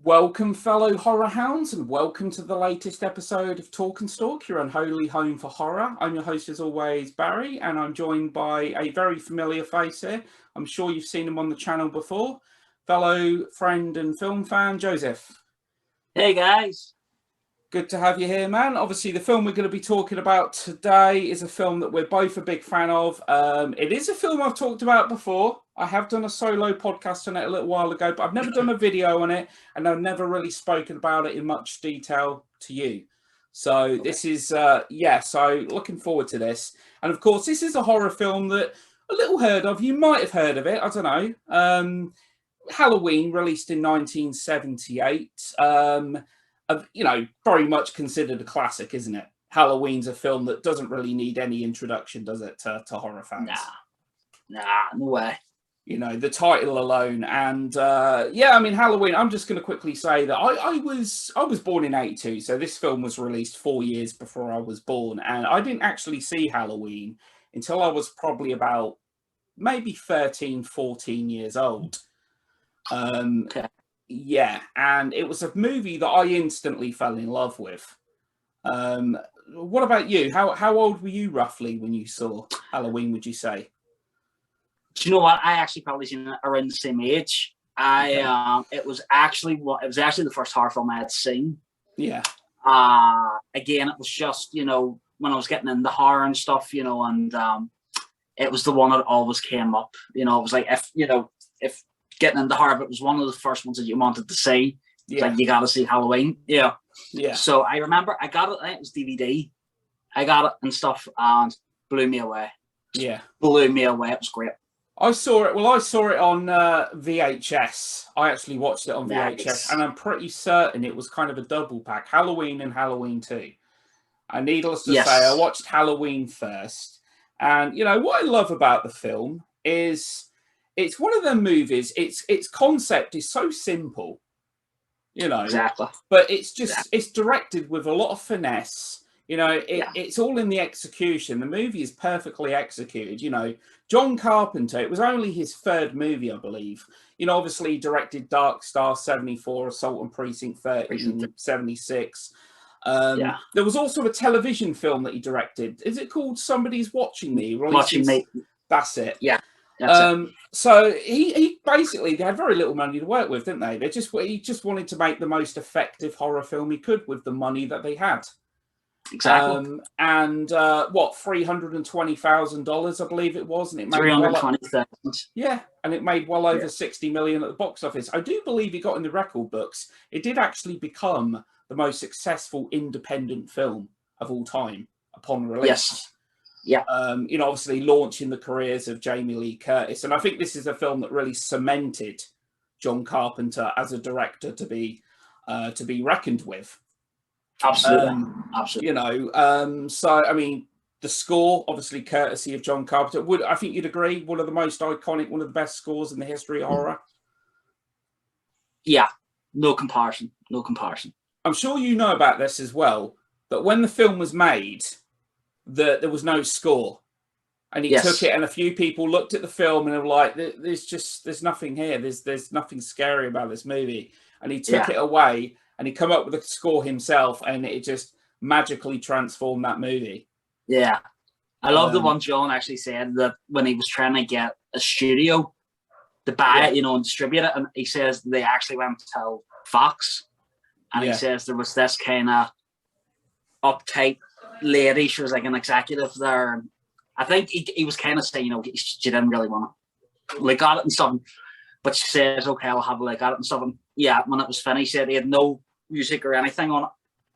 Welcome, fellow horror hounds, and welcome to the latest episode of Talk and Stalk, your unholy home for horror. I'm your host, as always, Barry, and I'm joined by a very familiar face here. I'm sure you've seen him on the channel before. Fellow friend and film fan, Joseph. Hey, guys. Good to have you here, man. Obviously, the film we're going to be talking about today is a film that we're both a big fan of. It is a film I've talked about before. I have done a solo podcast on it a little while ago, but I've never done a video on it, and I've never really spoken about it in much detail to you. So this is, so looking forward to this. And of course, this is a horror film that a little heard of. You might have heard of it. I don't know. Halloween, released in 1978. Very much considered a classic, isn't it? Halloween's a film that doesn't really need any introduction, does it, to horror fans? Nah, no way. You know, the title alone. And Halloween, I'm just going to quickly say that I was born in 82, so this film was released 4 years before I was born, and I didn't actually see Halloween until I was probably about maybe 13, 14 years old. Okay. Yeah, and it was a movie that I instantly fell in love with. What about you? How old were you roughly when you saw Halloween, would you say? Do you know what? I actually probably seen it around the same age. It was actually the first horror film I had seen. Yeah. Again, it was just, when I was getting into horror and stuff, and it was the one that always came up. It was like if getting into horror, it was one of the first ones that you wanted to see. Yeah. Like, you got to see Halloween. Yeah. Yeah. So I remember I got it. I think it was DVD. I got it and stuff, and blew me away. Yeah. Blew me away. It was great. I saw it on VHS. I actually watched it on VHS, nice. And I'm pretty certain it was kind of a double pack, Halloween and Halloween 2. And needless to say, I watched Halloween first. And, what I love about the film is it's one of them movies, its concept is so simple, Exactly. But it's just, it's directed with a lot of finesse. It's all in the execution. The movie is perfectly executed. John Carpenter, it was only his third movie, I believe. Obviously he directed Dark Star 74, Assault on Precinct 30, 76. There was also a television film that he directed. Is it called Somebody's Watching Me? Watching Me. That's it. Yeah. So he basically, they had very little money to work with, didn't they? He just wanted to make the most effective horror film he could with the money that they had. Exactly. $320,000, I believe it was, and it made $320,000. And it made well over 60 million at the box office. I do believe it got in the record books. It did actually become the most successful independent film of all time upon release. Yes. Yeah. Obviously launching the careers of Jamie Lee Curtis, and I think this is a film that really cemented John Carpenter as a director to be reckoned with. Absolutely. The score, obviously courtesy of John Carpenter, I think you'd agree, one of the most iconic, one of the best scores in the history of horror. Yeah, no comparison. I'm sure you know about this as well, but when the film was made, there was no score, and he took it, and a few people looked at the film and they were like, there's nothing here, there's nothing scary about this movie, and he took it away. And he come up with a score himself, and it just magically transformed that movie. Yeah. I love the one John actually said that when he was trying to get a studio to buy it, and distribute it, and he says they actually went to tell Fox, and he says there was this kind of uptight lady, she was like an executive there, and I think he was kind of saying, she didn't really want to look at it and something, but she says, okay, I'll have a look at it and stuff. And when it was finished, he said he had no music or anything on it,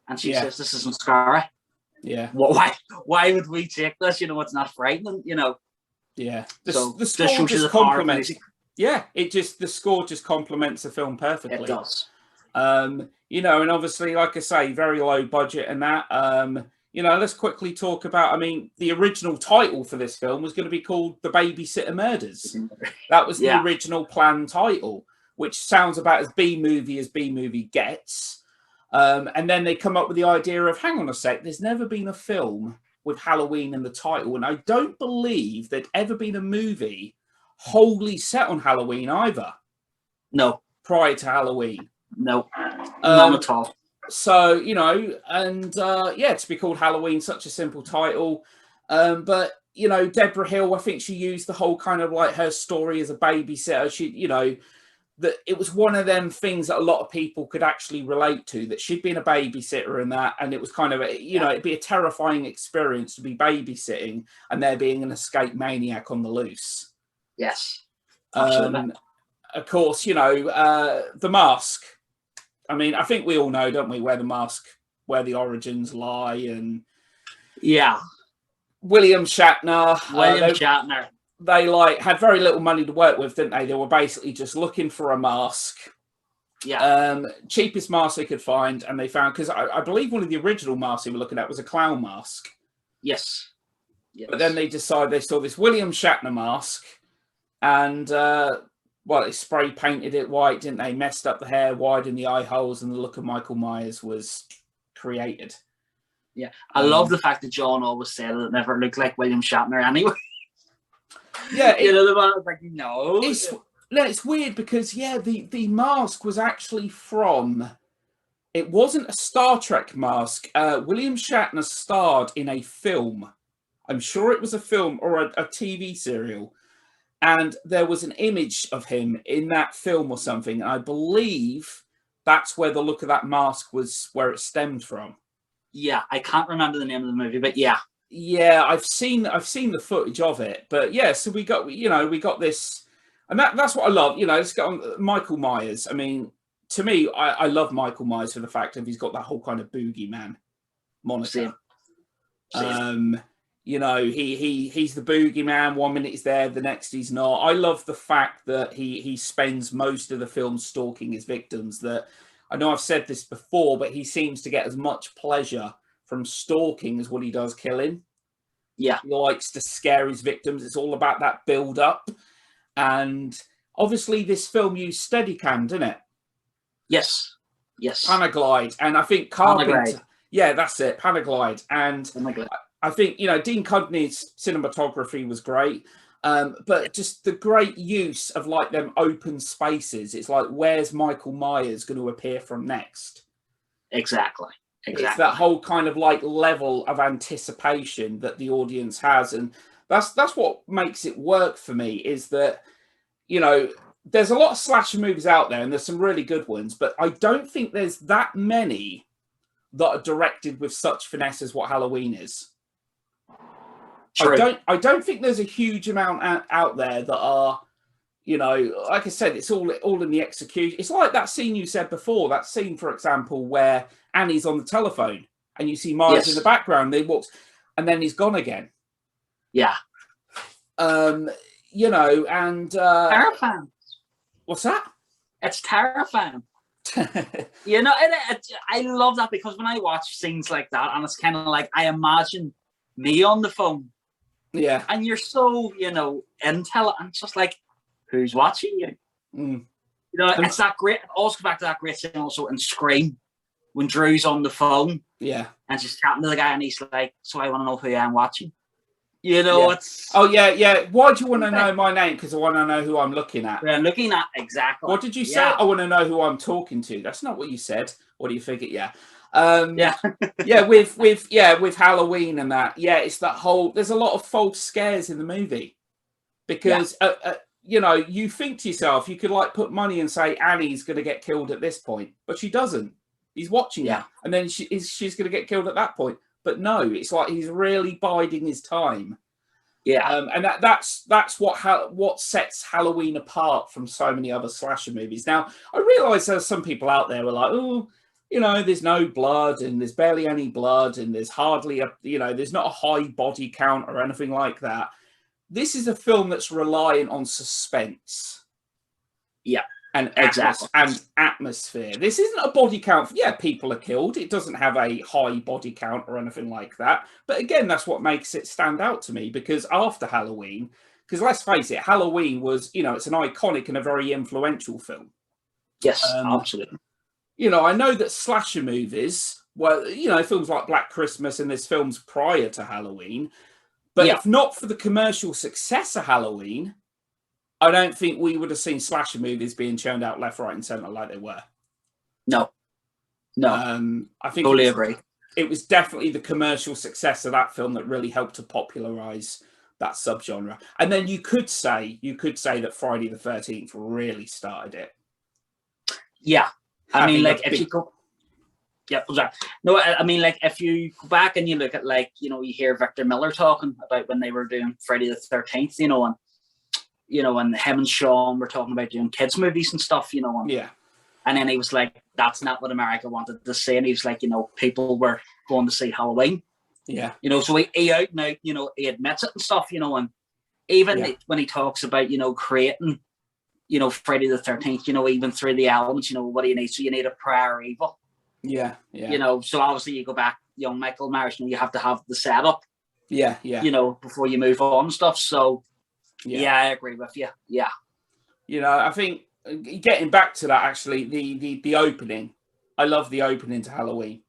and she says, this isn't scary. Yeah. Why would we take this? It's not frightening. Yeah. The score just complements. Yeah, the score just complements the film perfectly. It does. And obviously, like I say, very low budget and that. Let's quickly talk about, the original title for this film was going to be called The Babysitter Murders. That was the original planned title, which sounds about as B-movie gets. And then they come up with the idea of, hang on a sec, there's never been a film with Halloween in the title. And I don't believe there'd ever been a movie wholly set on Halloween either. No. Prior to Halloween. No, none at all. So, you know, and yeah, to be called Halloween, such a simple title. But, you know, Deborah Hill, I think she used the whole kind of like her story as a babysitter. She, you know, that it was one of them things that a lot of people could actually relate to, that she'd been a babysitter and that, and it was kind of, you know, it'd be a terrifying experience to be babysitting and there being an escape maniac on the loose. Yes, absolutely. Of course, you know, The Mask. I mean, I think we all know, don't we, where the origins lie, and yeah, William Shatner. Shatner. They like had very little money to work with, didn't they? They were basically just looking for a mask. Yeah. Cheapest mask they could find, and they found, because I believe one of the original masks they were looking at was a clown mask. Yes. But then they decided they saw this William Shatner mask, and well, they spray painted it white, didn't they? Messed up the hair, widened the eye holes, and the look of Michael Myers was created. Yeah, I love the fact that John always said it never looked like William Shatner anyway. Yeah, you know, the man was like, no. It's weird because, yeah, the mask was actually from... It wasn't a Star Trek mask. William Shatner starred in a film. I'm sure it was a film or a TV serial. And there was an image of him in that film or something. And I believe that's where the look of that mask was, where it stemmed from. Yeah, I can't remember the name of the movie, but yeah. Yeah, I've seen the footage of it. But yeah, so we got this, and that's what I love. You know, let's get on Michael Myers. I mean, to me, I love Michael Myers for the fact that he's got that whole kind of boogeyman moniker. Same. You know, he's the boogeyman. 1 minute he's there, the next he's not. I love the fact that he spends most of the film stalking his victims. That, I know I've said this before, but he seems to get as much pleasure from stalking as what he does killing. Yeah. He likes to scare his victims. It's all about that build up. And obviously this film used Steadicam, didn't it? Yes. Panaglide. And I think Carpenter. Yeah, that's it. Panaglide. And I think, you know, Dean Cudney's cinematography was great. But just the great use of like them open spaces. It's like, where's Michael Myers going to appear from next? Exactly. It's that whole kind of like level of anticipation that the audience has. And that's what makes it work for me, is that, you know, there's a lot of slasher movies out there and there's some really good ones, but I don't think there's that many that are directed with such finesse as what Halloween is. True. I don't think there's a huge amount out there that are, you know, like I said, it's all in the execution. It's like that scene you said before, that scene, for example, where Annie's on the telephone and you see Myers in the background. They walks, and then he's gone again. Yeah. You know, and terrifying. What's that? It's terrifying. You know, I love that, because when I watch scenes like that, and it's kind of like I imagine me on the phone. Yeah. And you're so, you know, intel, and it's just like, who's watching you? Mm. You know, it's that great. It also goes back to that great scene also in Scream, when Drew's on the phone. Yeah. And she's chatting to the guy, and he's like, so I want to know who I am watching. You know, it's... Oh, yeah. Why do you want to know my name? Because I want to know who I'm looking at. Yeah, looking at, exactly. What did you say? I want to know who I'm talking to. That's not what you said. What do you figure? Yeah. With Halloween and that. Yeah, it's that whole... There's a lot of false scares in the movie. Because, you know, you think to yourself, you could, like, put money and say Annie's going to get killed at this point. But she doesn't. He's watching her. And then she's going to get killed at that point. But no, it's like he's really biding his time. Yeah. And that's what sets Halloween apart from so many other slasher movies. Now, I realise there's some people out there who are like, oh, you know, there's no blood and there's barely any blood and there's hardly there's not a high body count or anything like that. This is a film that's reliant on suspense. Yeah. And atmosphere. This isn't a body count. Yeah, people are killed. It doesn't have a high body count or anything like that. But again, that's what makes it stand out to me, because after Halloween, because let's face it, Halloween was, you know, it's an iconic and a very influential film. Yes, absolutely. You know, I know that slasher movies, well, you know, films like Black Christmas and there's films prior to Halloween, but if not for the commercial success of Halloween, I don't think we would have seen slasher movies being churned out left, right, and centre like they were. No. I think Totally agree. It was definitely the commercial success of that film that really helped to popularize that subgenre. And then you could say that Friday the 13th really started it. Yeah. I mean, like, if you go... Yeah, no, I mean, like, if you go back and you look at, like, you hear Victor Miller talking about when they were doing Friday the 13th, and him and Sean were talking about doing kids movies and stuff, yeah. And then he was like, that's not what America wanted to see. And he was like, people were going to see Halloween. Yeah. So he out and out, he admits it and stuff, and even when he talks about, creating, Friday the 13th, even through the elements, what do you need? So you need a prior evil. Yeah. So obviously you go back, young Michael Myers, you have to have the setup. Yeah. Before you move on and stuff. So, yeah, I agree with you. Yeah. I think getting back to that, actually, the opening, I love the opening to Halloween.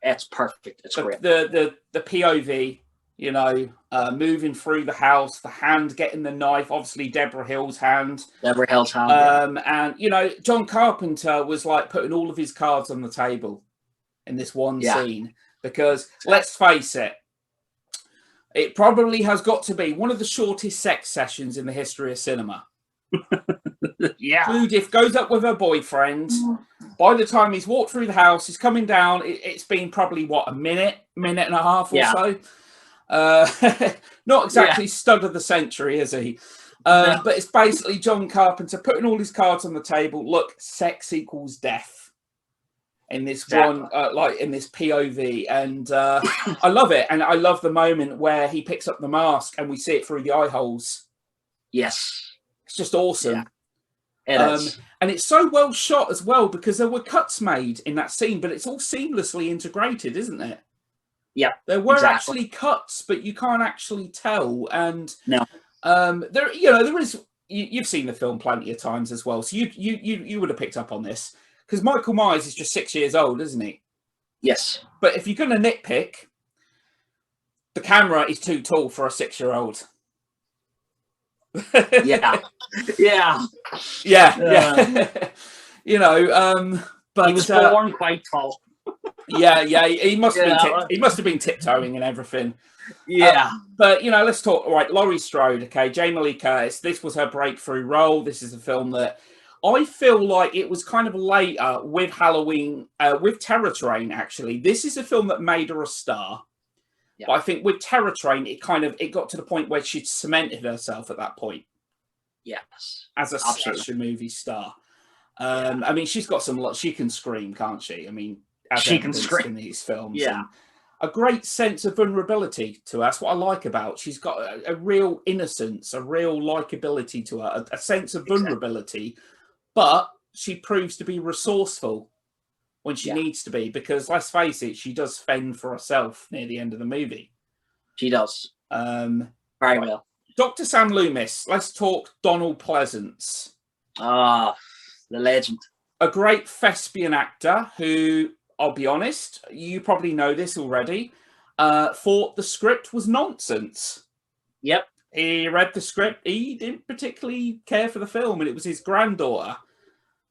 It's perfect. It's great. The POV, moving through the house, the hand getting the knife, obviously Deborah Hill's hand. And, John Carpenter was like putting all of his cards on the table in this one scene, because let's face it, it probably has got to be one of the shortest sex sessions in the history of cinema. Judith goes up with her boyfriend. By the time he's walked through the house, he's coming down. It's been probably a minute and a half or so. Not exactly stud of the century, is he? But it's basically John Carpenter putting all his cards on the table. Look, sex equals death in this one, in this POV, and I love it. And I love the moment where he picks up the mask and we see it through the eye holes. Yes. It's just awesome. Yeah, it is. And it's so well shot as well, because there were cuts made in that scene, but it's all seamlessly integrated, isn't it? Yeah. There were actually cuts, but you can't actually tell. And no. There is. You've seen the film plenty of times as well, so you would have picked up on this, because Michael Myers is just 6 years old, isn't he? Yes. But if you're going to nitpick, the camera is too tall for a 6-year-old. But but he was born quite tall. He must have been tiptoeing and everything. But let's talk. All right, Laurie Strode. Okay, Jamie Lee Curtis. This was her breakthrough role. This is a film that I feel like it was kind of later with Halloween, with Terror Train. Actually, this is a film that made her a star. But I think with Terror Train, it got to the point where she'd cemented herself at that point. Yes. As a slasher movie star. I mean, she's got she can scream, can't she? I mean, as she can scream in these films. Yeah. A great sense of vulnerability to her. That's what I like about. She's got a real innocence, a real likability to her, a sense of vulnerability. But she proves to be resourceful when she needs to be, because let's face it, she does fend for herself near the end of the movie. She does. Very well. Dr. Sam Loomis, let's talk Donald Pleasance. The legend. A great thespian actor who, I'll be honest, you probably know this already, thought the script was nonsense. Yep. He read the script. He didn't particularly care for the film, and it was his granddaughter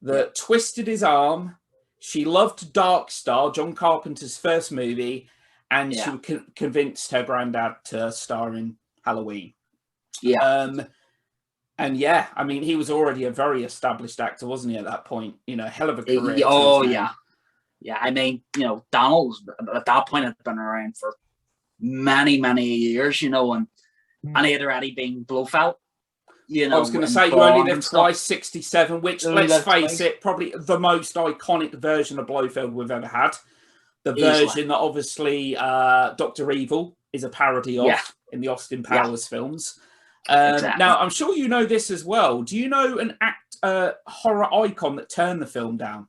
that twisted his arm. She loved Dark Star, John Carpenter's first movie, and she convinced her granddad to star in Halloween. I mean, he was already a very established actor, wasn't he, at that point? Hell of a career. I mean, Donald at that point had been around for many, many years, and he had already been Blofeld. I was going to say, you only lived twice, 67, which, let's face it, probably the most iconic version of Blofeld we've ever had. The version that obviously Dr. Evil is a parody of in the Austin Powers films. Now, I'm sure you know this as well. Do you know an horror icon that turned the film down?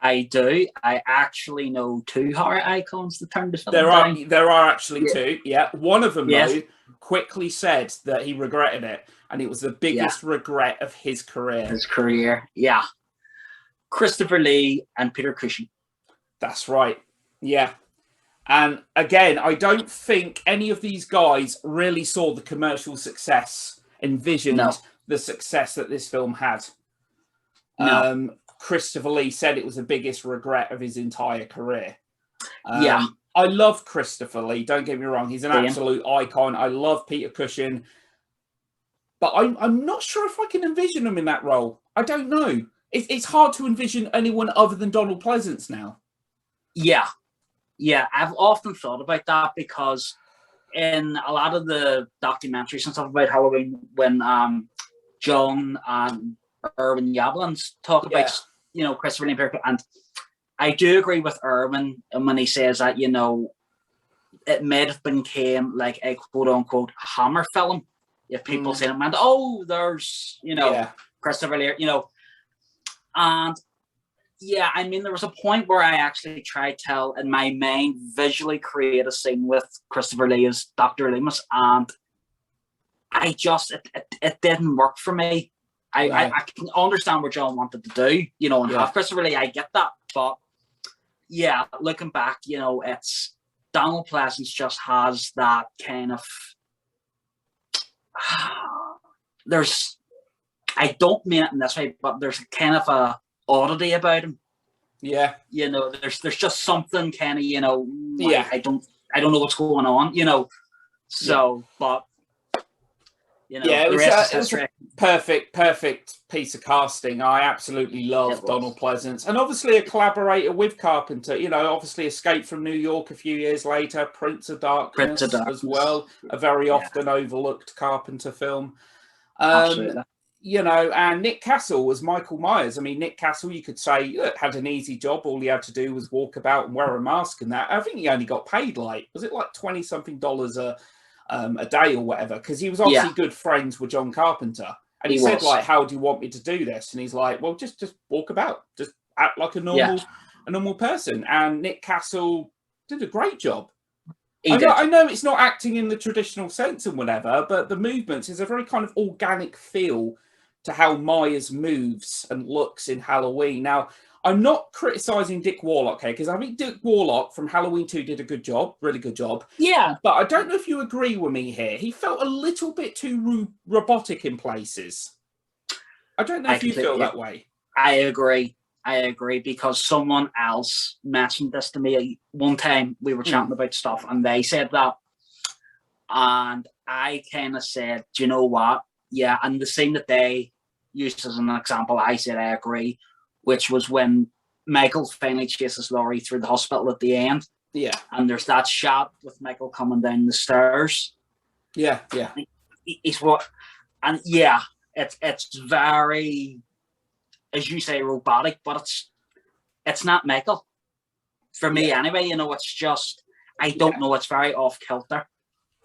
I do. I actually know 2 horror icons that turned the film down. There are actually 2. Yeah. One of them, though, quickly said that he regretted it, and it was the biggest regret of his career. Yeah. Christopher Lee and Peter Cushing. That's right. Yeah. And again, I don't think any of these guys really saw the commercial success, envisioned the success that this film had. No. Christopher Lee said it was the biggest regret of his entire career. Yeah. I love Christopher Lee. Don't get me wrong. He's an absolute icon. I love Peter Cushing. But I'm not sure if I can envision him in that role. I don't know. It's hard to envision anyone other than Donald Pleasance now. Yeah. Yeah. I've often thought about that because in a lot of the documentaries and stuff about Halloween, when John and Irwin Yablans talk about, you know, Christopher Lee, and I do agree with Irwin when he says that, you know, it may have became like a quote unquote Hammer film. If people say, man, oh, there's, you know, Christopher Lee, you know, and yeah, I mean, there was a point where I actually tried to, in my mind, visually create a scene with Christopher Lee as Dr. Loomis, and I just, it didn't work for me. I can understand what John wanted to do, you know, and have Christopher Lee, I get that, but yeah, looking back, you know, it's Donald Pleasance just has that kind of there's, I don't mean it in this way, but there's a kind of a oddity about him. Yeah, you know, there's just something kind of, you know, yeah. I don't know what's going on, you know. So, but you know, yeah, it was a perfect piece of casting. I absolutely love Donald Pleasance, and obviously a collaborator with Carpenter. You know, obviously Escape from New York a few years later, Prince of Darkness as well, a very often overlooked Carpenter film. Absolutely. You know, and Nick Castle was Michael Myers. I mean, Nick Castle, you could say, had an easy job. All he had to do was walk about and wear a mask and that. I think he only got paid like $20-something a day or whatever, because he was obviously good friends with John Carpenter. And he said, like, how do you want me to do this? And he's like, well, just walk about. Just act like a normal person. And Nick Castle did a great job. I know it's not acting in the traditional sense and whatever, but the movements is a very kind of organic feel to how Myers moves and looks in Halloween. Now, I'm not criticizing Dick Warlock here, because I think Dick Warlock from Halloween 2 did a good job, really good job. Yeah. But I don't know if you agree with me here. He felt a little bit too robotic in places. I don't know if you feel that way. I agree, because someone else mentioned this to me one time. We were chatting about stuff and they said that. And I kind of said, do you know what? Yeah, and the scene that they used as an example, I said I agree, which was when Michael finally chases Laurie through the hospital at the end. Yeah. And there's that shot with Michael coming down the stairs. Yeah, yeah. It's very, as you say, robotic, but it's not Michael. For me anyway, you know, it's just, I don't know, it's very off kilter.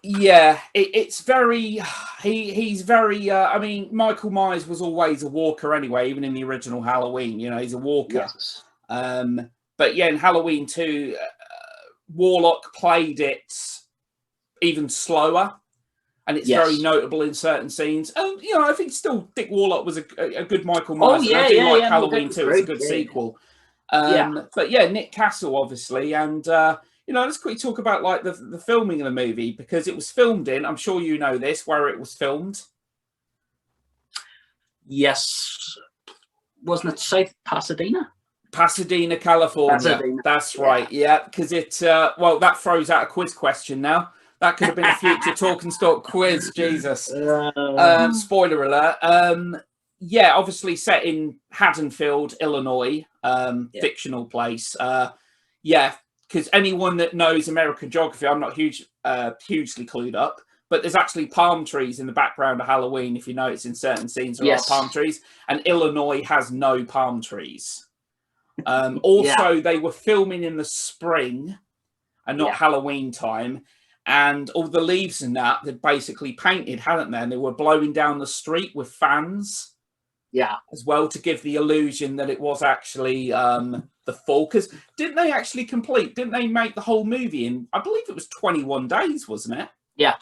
Yeah, it's very, he's very, I mean, Michael Myers was always a walker anyway, even in the original Halloween, you know, he's a walker. Yes. But yeah, in Halloween 2, Warlock played it even slower, and it's very notable in certain scenes. And, you know, I think still Dick Warlock was a good Michael Myers. I do like Halloween 2, it's a good sequel. But yeah, Nick Castle, obviously, and... you know, let's quickly talk about like the filming of the movie, because it was filmed in, I'm sure you know this, where it was filmed. Yes. Wasn't it South Pasadena? Pasadena, California. That's right. Yeah, because well, that throws out a quiz question now. That could have been a future Talk and Stock quiz. Jesus. Spoiler alert. Yeah, obviously set in Haddonfield, Illinois, fictional place. Yeah. Because anyone that knows American geography, I'm not hugely clued up, but there's actually palm trees in the background of Halloween. If you notice in certain scenes, there are palm trees, and Illinois has no palm trees. Also, they were filming in the spring and not Halloween time, and all the leaves and that they'd basically painted, hadn't they? And they were blowing down the street with fans. Yeah, as well, to give the illusion that it was actually the fall. Because didn't they make the whole movie in, I believe it was 21 days, wasn't it? Yeah,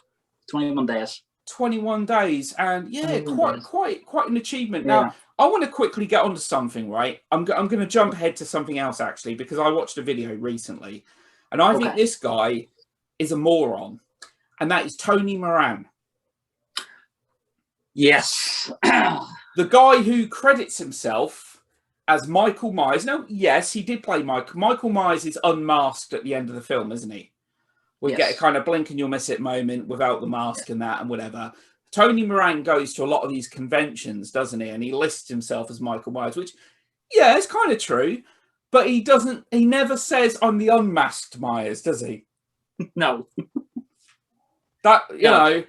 21 days. 21 days, and quite an achievement. Now, I want to quickly get onto something, right? I'm going to jump ahead to something else, actually, because I watched a video recently, and I think this guy is a moron, and that is Tony Moran. Yes. The guy who credits himself as Michael Myers. Now, yes, he did play Michael. Michael Myers is unmasked at the end of the film, isn't he? We get a kind of blink and you'll miss it moment without the mask and that and whatever. Tony Moran goes to a lot of these conventions, doesn't he? And he lists himself as Michael Myers, which, yeah, it's kind of true. But he never says I'm the unmasked Myers, does he? No. That, you know,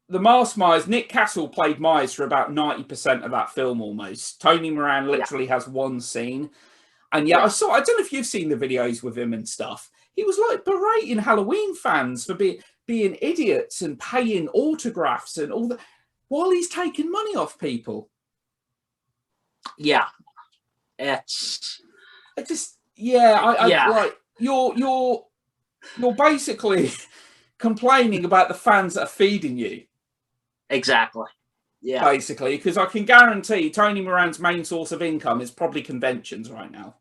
the masked Myers, Nick Castle played Myers for about 90% of that film almost. Tony Moran literally has one scene. And I don't know if you've seen the videos with him and stuff. He was like berating Halloween fans for being idiots and paying autographs and all that while he's taking money off people. Yeah. Like you're basically complaining about the fans that are feeding you. Exactly. Yeah. Basically, because I can guarantee Tony Moran's main source of income is probably conventions right now.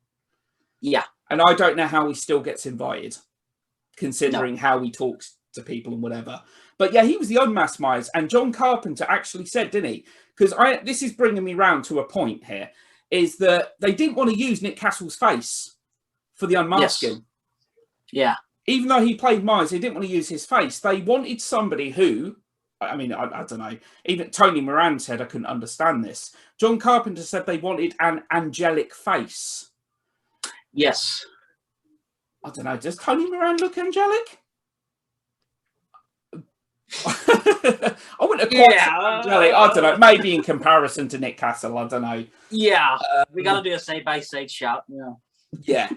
Yeah. And I don't know how he still gets invited, considering how he talks to people and whatever. But yeah, he was the unmasked Myers. And John Carpenter actually said, didn't he? Because this is bringing me round to a point here, is that they didn't want to use Nick Castle's face for the unmasking. Yes. Yeah. Even though he played Myers, they didn't want to use his face. They wanted somebody who, I mean, I don't know. Even Tony Moran said I couldn't understand this. John Carpenter said they wanted an angelic face. Yes. I don't know. Does Tony Moran look angelic? I wouldn't have quite angelic. I don't know. Maybe in comparison to Nick Castle. I don't know. Yeah. We got to do a side-by-side shot. Yeah. Yeah.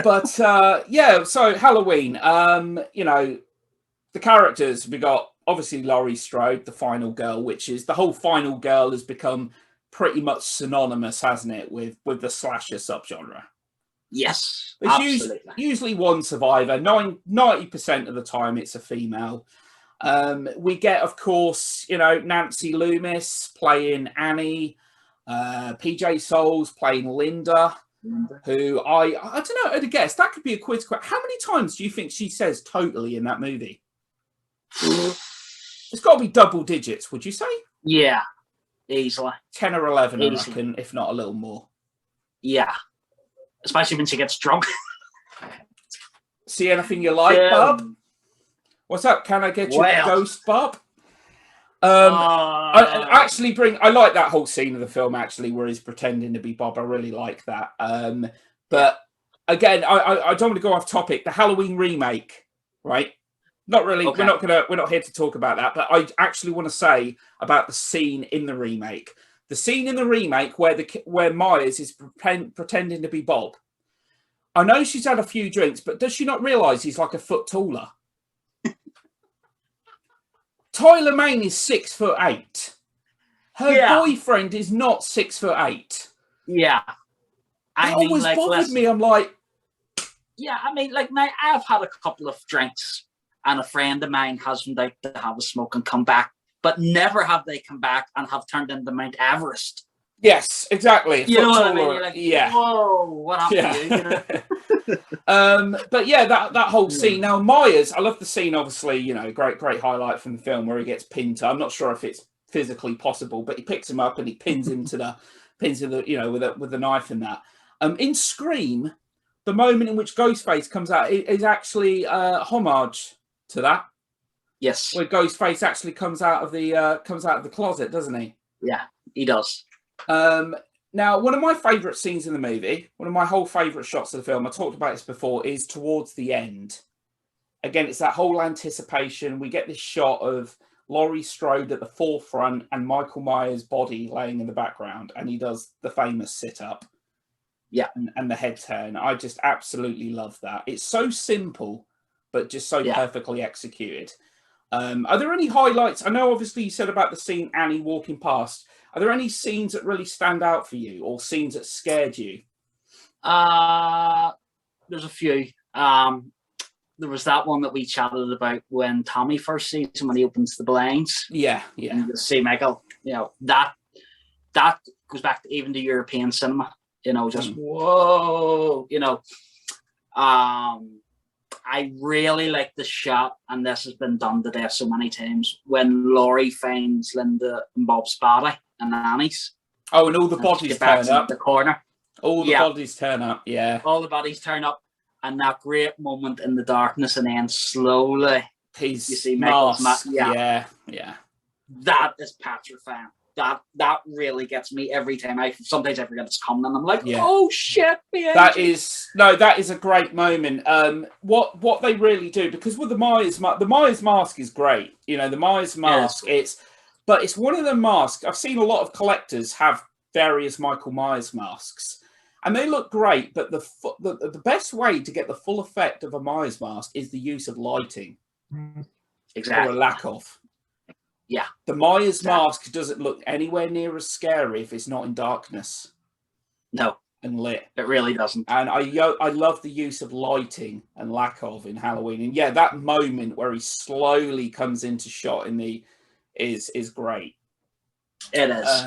But, so Halloween, you know, the characters, we got obviously Laurie Strode, the final girl, which is the whole final girl has become pretty much synonymous, hasn't it, with the slasher subgenre. Yes, there's usually one survivor. 90% of the time it's a female. We get, of course, you know, Nancy Loomis playing Annie, PJ Souls playing Linda, who I don't know, I'd guess that could be a quiz question. How many times do you think she says totally in that movie? It's got to be double digits, would you say? Yeah, easily. 10 or 11, I reckon, if not a little more. Yeah. Especially when she gets drunk. See anything you like, Bob? What's up? Can I get you a ghost, Bob? I like that whole scene of the film, actually, where he's pretending to be Bob. I really like that. But again, I don't want to go off topic. The Halloween remake, right? Not really. Okay. We're not here to talk about that. But I actually want to say about the scene in the remake. The scene in the remake where Myers is pretending to be Bob. I know she's had a few drinks, but does she not realise he's like a foot taller? Tyler Mane is 6'8". Her boyfriend is not 6'8". Yeah. It always bothered me. I'm like... Yeah, I mean, like, now I've had a couple of drinks and a friend of mine has went out to have a smoke and come back. But never have they come back and have turned into Mount Everest. Yes, exactly. You know what I mean? You're like, whoa, what happened to you? You know? But yeah, that whole scene. Now, Myers, I love the scene, obviously, you know, great highlight from the film where he gets pinned to. I'm not sure if it's physically possible, but he picks him up and he pins him to the, you know, with a knife and that. In Scream, the moment in which Ghostface comes out is actually a homage to that. Yes, where Ghostface actually comes out of the closet, doesn't he? Yeah, he does. Now, one of my favourite scenes in the movie, one of my whole favourite shots of the film, I talked about this before, is towards the end. Again, it's that whole anticipation. We get this shot of Laurie Strode at the forefront and Michael Myers' body laying in the background, and he does the famous sit-up. Yeah, and the head turn. I just absolutely love that. It's so simple, but just so perfectly executed. Are there any highlights? I know obviously you said about the scene Annie walking past. Are there any scenes that really stand out for you or scenes that scared you? There's a few. There was that one that we chatted about when Tommy first sees him when he opens the blinds. Yeah. And you see Michael, you know, that goes back to even the European cinema, you know, just whoa, you know. I really like the shot, and this has been done to death so many times, when Laurie finds Linda and Bob's body and Annie's. Oh, and all the bodies turn up. The corner. All the bodies turn up, yeah. All the bodies turn up, and that great moment in the darkness, and then slowly you see Michael's mask. Yeah. That is petrifying. That really gets me every time. Sometimes I forget it's coming, and I'm like, oh shit, BNG. That is a great moment. What they really do, because with the Myers mask is great. You know, the Myers mask. It's one of the masks. I've seen a lot of collectors have various Michael Myers masks, and they look great. But the best way to get the full effect of a Myers mask is the use of lighting, exactly, or a lack of. Yeah, the Myers mask doesn't look anywhere near as scary if it's not in darkness. No, and lit. It really doesn't. And I love the use of lighting and lack of in Halloween. And yeah, that moment where he slowly comes into shot in the is great. It is.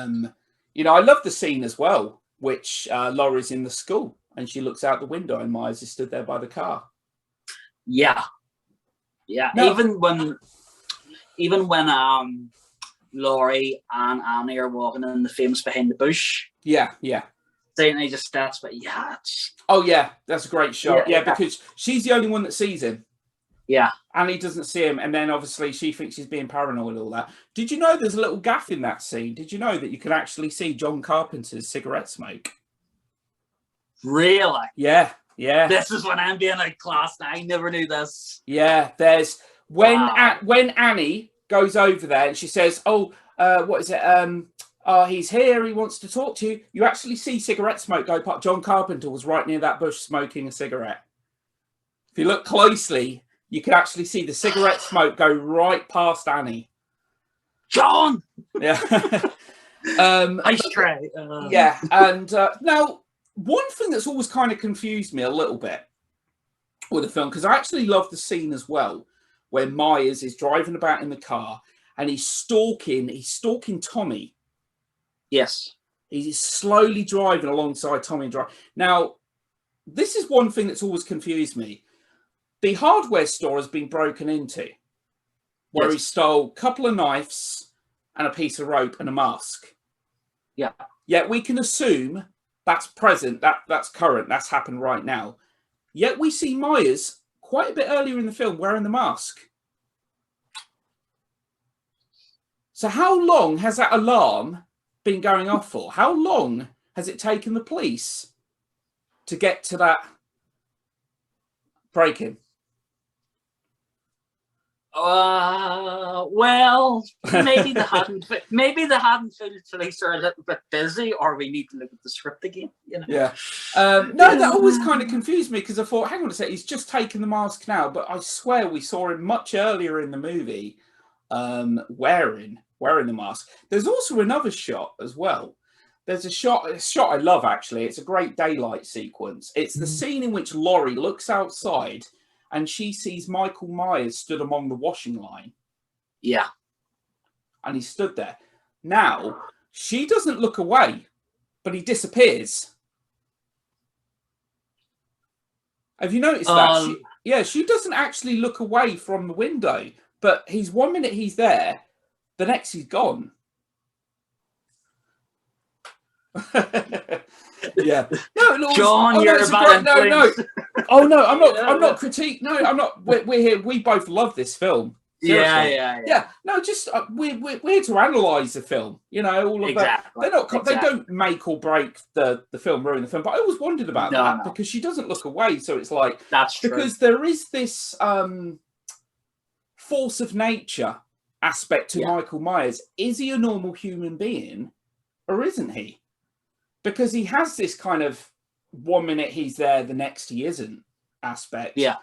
You know, I love the scene as well, which Laurie's in the school and she looks out the window and Myers is stood there by the car. Yeah. Yeah. No. Even when Laurie and Annie are walking in the famous behind the bush. Yeah. They just steps, but yeah. Oh yeah, that's a great shot. Yeah, because she's the only one that sees him. Yeah. Annie doesn't see him, and then obviously she thinks he's being paranoid and all that. Did you know there's a little gaff in that scene? Did you know that you can actually see John Carpenter's cigarette smoke? Really? Yeah. This is when I'm being like class. I never knew this. Yeah, there's when Annie goes over there and she says, "Oh, what is it? He's here. He wants to talk to you." You actually see cigarette smoke go past. John Carpenter was right near that bush smoking a cigarette. If you look closely, you can actually see the cigarette smoke go right past Annie. John. Yeah. Ice tray. Yeah, and now one thing that's always kind of confused me a little bit with the film, because I actually love the scene as well, where Myers is driving about in the car and he's stalking Tommy. Yes. He's slowly driving alongside Tommy. Now, this is one thing that's always confused me. The hardware store has been broken into, where he stole a couple of knives and a piece of rope and a mask. Yeah. Yet we can assume that's present, that's current, that's happened right now. Yet we see Myers quite a bit earlier in the film wearing the mask. So how long has that alarm been going off for? How long has it taken the police to get to that break-in? Well, maybe they hadn't finished. Police are a little bit busy, or we need to look at the script again. You know? Yeah. No, that always kind of confused me because I thought, hang on a sec, he's just taken the mask now, but I swear we saw him much earlier in the movie wearing the mask. There's also another shot as well. There's a shot I love, actually. It's a great daylight sequence. It's the scene in which Laurie looks outside and she sees Michael Myers stood among the washing line. Yeah. And he stood there. Now, she doesn't look away, but he disappears. Have you noticed that? She doesn't actually look away from the window, but he's 1 minute he's there, the next he's gone. Yeah. No, John, you're about no. Oh no, I'm not critique. No, I'm not. We're here. We both love this film. Seriously. Yeah. No, just we're here to analyze the film. You know, all of that. They're not. They don't make or break the film, ruin the film. But I always wondered about that because she doesn't look away. So it's like that's true. Because there is this force of nature aspect to Michael Myers. Is he a normal human being, or isn't he? Because he has this kind of 1 minute he's there, the next he isn't aspect. Yeah.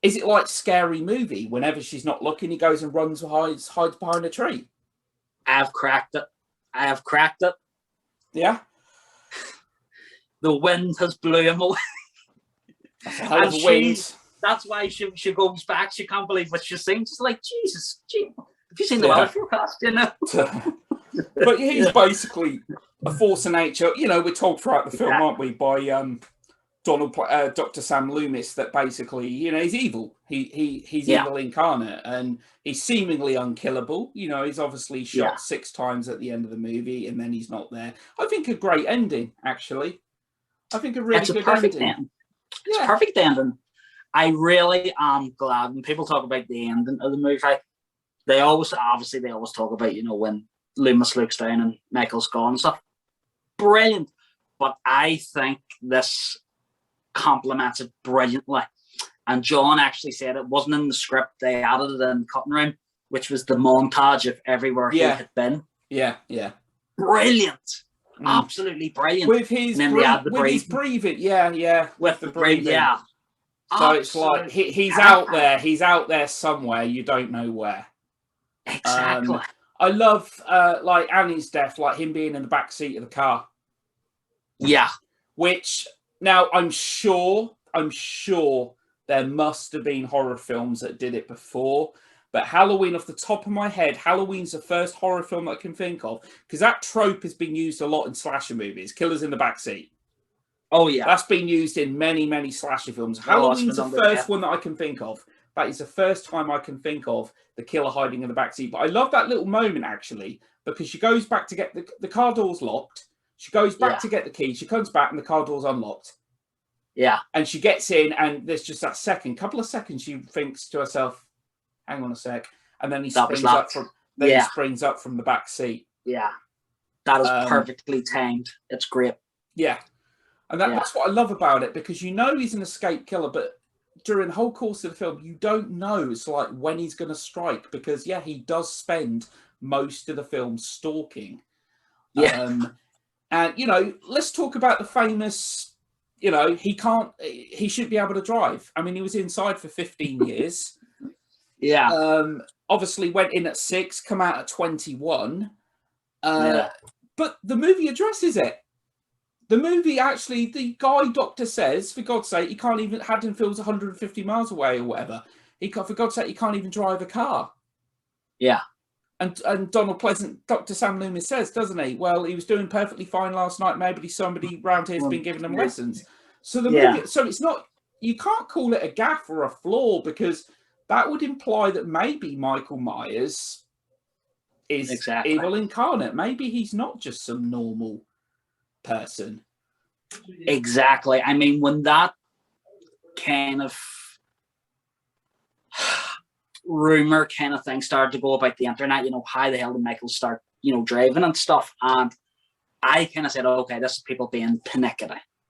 Is it like Scary Movie? Whenever she's not looking, he goes and runs, hides behind a tree. I have cracked it. Yeah. The wind has blew him away. That's a hell of a wind. That's why she goes back. She can't believe what she's saying. She's like, Jesus, have you seen the weather forecast? You know. But he's basically a force of nature. You know, we're told throughout the film, aren't we, by Dr. Sam Loomis, that basically, he's evil. He's evil incarnate, and he's seemingly unkillable. He's obviously shot 6 times at the end of the movie, and then he's not there. I think a great ending, actually. I think a really good ending. It's a perfect ending. I really am glad when people talk about the ending of the movie. They always talk about, when Loomis looks down and Michael's gone and stuff. Brilliant. But I think this complements it brilliantly. And John actually said it wasn't in the script. They added it in the cutting room, which was the montage of everywhere he had been. Yeah. Brilliant. Absolutely brilliant. With his breathing. Yeah. With the breathing. Yeah. So it's like he's out there. He's out there somewhere. You don't know where. Exactly. I love like Annie's death, like him being in the back seat of the car. Yeah. Which now I'm sure there must have been horror films that did it before. But Halloween, off the top of my head, Halloween's the first horror film that I can think of, because that trope has been used a lot in slasher movies. Killers in the backseat. Oh yeah, that's been used in many, many slasher films. Halloween's the first one that I can think of. That is the first time I can think of the killer hiding in the backseat. But I love that little moment, actually, because she goes back to get the car door's locked. She goes back to get the key. She comes back and the car door's unlocked. Yeah. And she gets in, and there's just that couple of seconds, she thinks to herself, hang on a sec. And then he springs up from the back seat. Yeah. That is perfectly timed. It's great. Yeah. And that's what I love about it, because he's an escape killer, but during the whole course of the film, you don't know it's like when he's going to strike, because he does spend most of the film stalking. Yeah. And let's talk about the famous, he should be able to drive. I mean, he was inside for 15 years. Yeah. Obviously went in at 6, come out at 21. But the movie addresses it. The movie, actually, the guy doctor says, for God's sake, he can't even, Haddonfield's 150 miles away or whatever. For God's sake, he can't even drive a car. Yeah. And Donald Pleasant, Dr. Sam Loomis says, doesn't he? Well, he was doing perfectly fine last night. Maybe somebody around here has been giving him lessons. So the movie, so it's not, you can't call it a gaffe or a flaw, because that would imply that maybe Michael Myers is evil incarnate. Maybe he's not just some normal person. Exactly. I mean, when that kind of rumor kind of thing started to go about the internet, how the hell did Michael start, driving and stuff? And I kind of said, okay, this is people being panicky.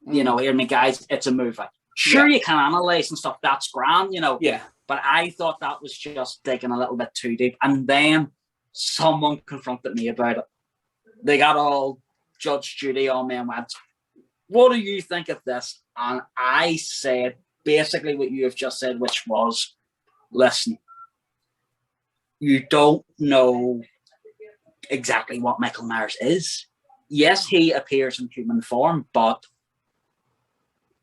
Hear me, guys, it's a movie. Sure, you can analyze and stuff. That's grand, Yeah. But I thought that was just digging a little bit too deep. And then someone confronted me about it. They got all Judge Judy on me and went, what do you think of this? And I said basically what you have just said, which was, listen, you don't know exactly what Michael Myers is. Yes, he appears in human form, but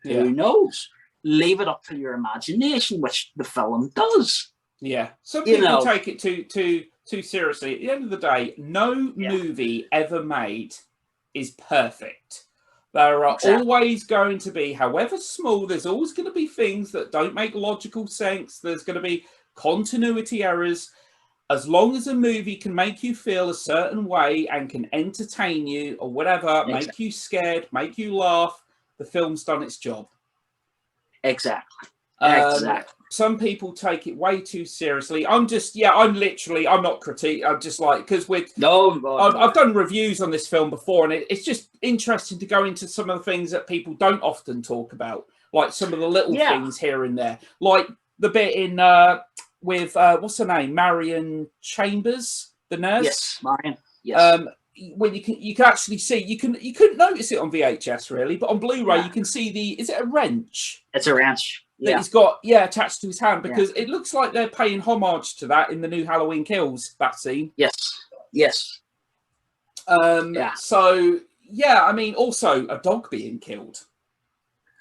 who knows? Leave it up to your imagination, which the film does. Yeah. Some people take it too seriously. At the end of the day, no movie ever made is perfect. There are always going to be, however small, there's always going to be things that don't make logical sense. There's going to be continuity errors. As long as a movie can make you feel a certain way and can entertain you or whatever, make you scared, make you laugh, the film's done its job. Exactly. Some people take it way too seriously. I'm not critiquing. I'm just like, because I've done reviews on this film before, and it's just interesting to go into some of the things that people don't often talk about, like some of the little things here and there, like the bit in with what's her name, Marion Chambers, the nurse. Yes, Marion. Yes. When you can actually see, you couldn't notice it on VHS really, but on Blu-ray you can see is it a wrench? It's a wrench. That he's got attached to his hand, because it looks like they're paying homage to that in the new Halloween Kills, that scene. Yes. So I mean, also a dog being killed,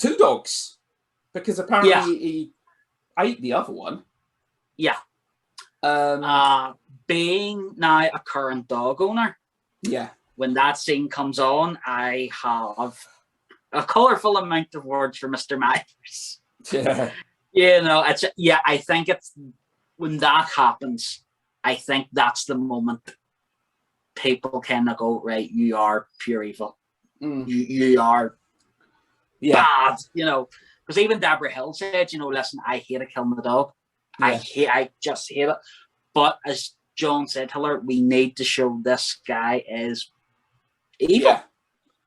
2 dogs, because apparently he ate the other one. Being now a current dog owner, when that scene comes on, I have a colorful amount of words for Mr. Myers. Yeah. I think it's when that happens, I think that's the moment people kind of go, right, you are pure evil. You are bad, because even Deborah Hill said, listen, I hate it killing the dog. Yeah. I just hate it. But as John said, Hiller, we need to show this guy is evil. Yeah.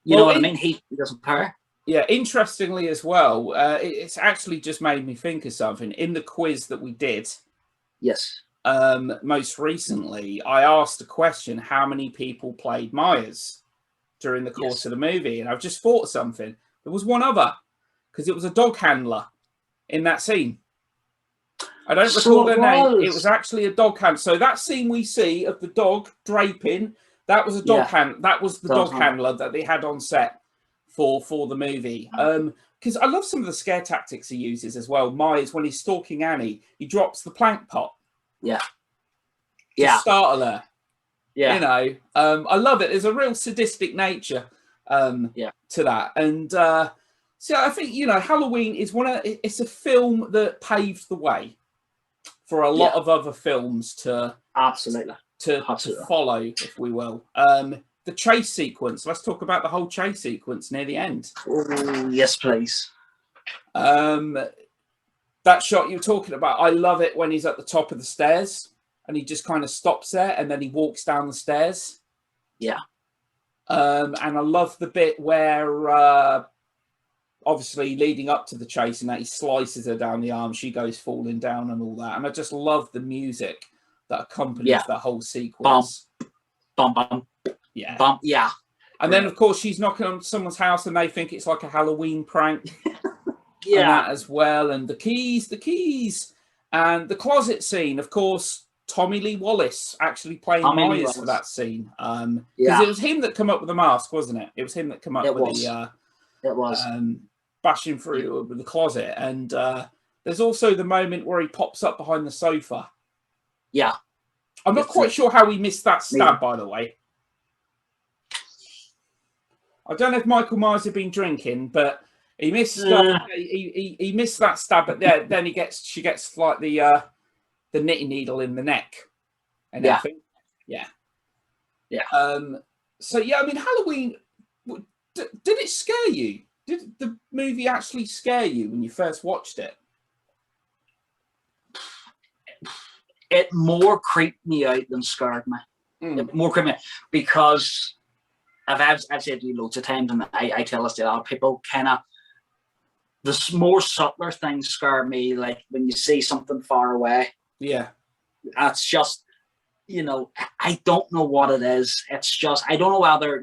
You know what I mean? He doesn't care. Yeah, interestingly as well, it's actually just made me think of something. In the quiz that we did, yes, most recently, I asked a question: how many people played Myers during the course of the movie? And I've just thought of something. There was one other, because it was a dog handler in that scene. I don't recall her name. It was actually a dog handler. So that scene we see of the dog draping, that was a dog that was the dog handler that they had on set for the movie. Because I love some of the scare tactics he uses as well. Myers, when he's stalking Annie, he drops the plank pot. Yeah. To startle her. Yeah. I love it. There's a real sadistic nature to that. And so I think, Halloween is it's a film that paved the way for a lot of other films to follow, if we will. The chase sequence. Let's talk about the whole chase sequence near the end. Oh, yes, please. That shot you're talking about, I love it when he's at the top of the stairs and he just kind of stops there and then he walks down the stairs. Yeah. And I love the bit where, obviously leading up to the chase and that he slices her down the arm, she goes falling down and all that. And I just love the music that accompanies the whole sequence. Bum, bum. Yeah. Bump, yeah. And then, of course, she's knocking on someone's house and they think it's like a Halloween prank. Yeah. And that as well. And the keys. And the closet scene, of course, Tommy Lee Wallace actually playing Myers for that scene. Because it was him that came up with the mask, wasn't it? It was him that came up with the bashing through the closet. And there's also the moment where he pops up behind the sofa. Yeah. I'm not quite sure how he missed that stab, by the way. I don't know if Michael Myers had been drinking, but he missed he missed that stab. But then she gets like the knitting needle in the neck and everything. Yeah. So I mean, Halloween. Did it scare you? Did the movie actually scare you when you first watched it? It more creeped me out than scared me. It more creeped me out because I've said to you loads of times, and I tell this to a lot of people, kind of the more subtler things scare me, like when you see something far away. Yeah. That's just, I don't know what it is. It's just, I don't know whether,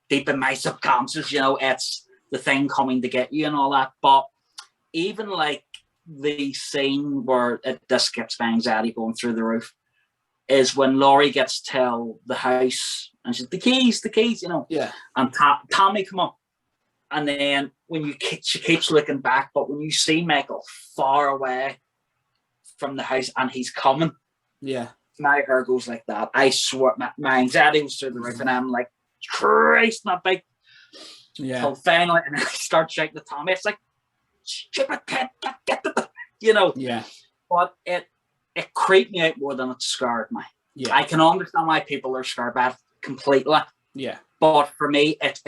deep in my subconscious, it's the thing coming to get you and all that. But even like the scene where this gets my anxiety going through the roof is when Laurie gets to tell the house and she's the keys, Yeah. And Tommy come up. And then when she keeps looking back, but when you see Michael far away from the house and he's coming, my hair goes like that. I swear, my anxiety was through the roof, and I'm like, Christ, my big. Yeah. So finally, and I start shaking the Tommy. It's like, stupid kid, get the, Yeah. But it creeped me out more than it scared me. Yeah. I can understand why people are scared by it completely. Yeah. But for me, it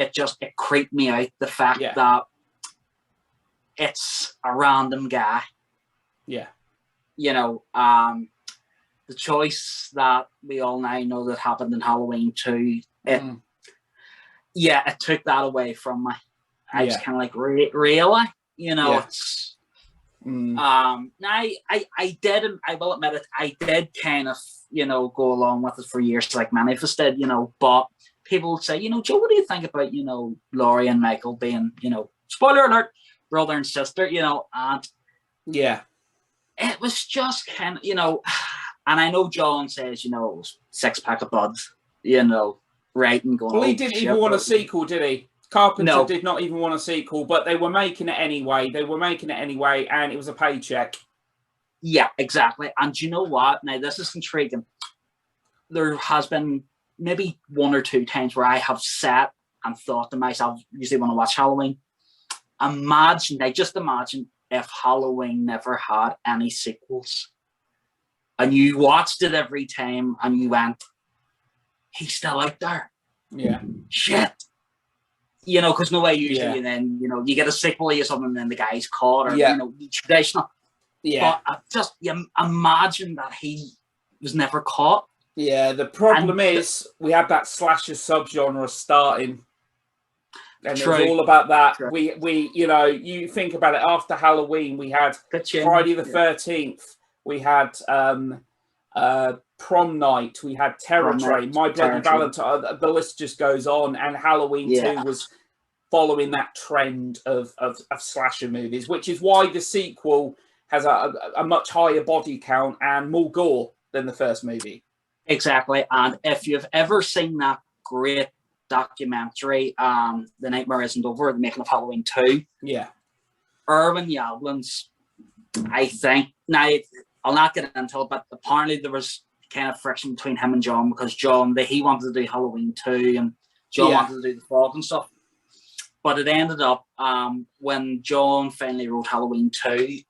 creeped me out, the fact that it's a random guy. Yeah. The choice that we all now know that happened in Halloween 2, it took that away from me. I was kind of like, really? It's... Now, I will admit it, I did kind of, go along with it for years, like many of us did, but people would say, Joe, what do you think about, Laurie and Michael being, spoiler alert, brother and sister, and it was just kind of, and I know John says, it was 6-pack of buds, right, and going. Well, he didn't even want a sequel, did he? Carpenter did not even want a sequel, but they were making it anyway. And it was a paycheck. Yeah, exactly. And you know what? Now, this is intriguing. There has been maybe 1 or 2 times where I have sat and thought to myself, usually when I watch Halloween, just imagine if Halloween never had any sequels and you watched it every time and you went, he's still out there. Yeah. Shit. You know, because no way usually, and then, you know, you get a sequel or something and then the guy's caught, or, you know, traditional. Yeah. But you imagine that he was never caught. Yeah, the problem is we had that slasher subgenre starting. And it was all about that. True. We, you know, you think about it, after Halloween, we had Friday the 13th, we had Prom Night, we had Terror Train, My Bloody Valentine, the list just goes on, and Halloween 2 was following that trend of slasher movies, which is why the sequel has a much higher body count and more gore than the first movie. Exactly. And if you've ever seen that great documentary, The Nightmare Isn't Over, the making of Halloween 2. Yeah. Irwin Yablans, I think, now I'll not get into it, but apparently there was kind of friction between him and John, because John, he wanted to do Halloween 2 and John wanted to do the fog and stuff. But it ended up, when John finally wrote Halloween 2,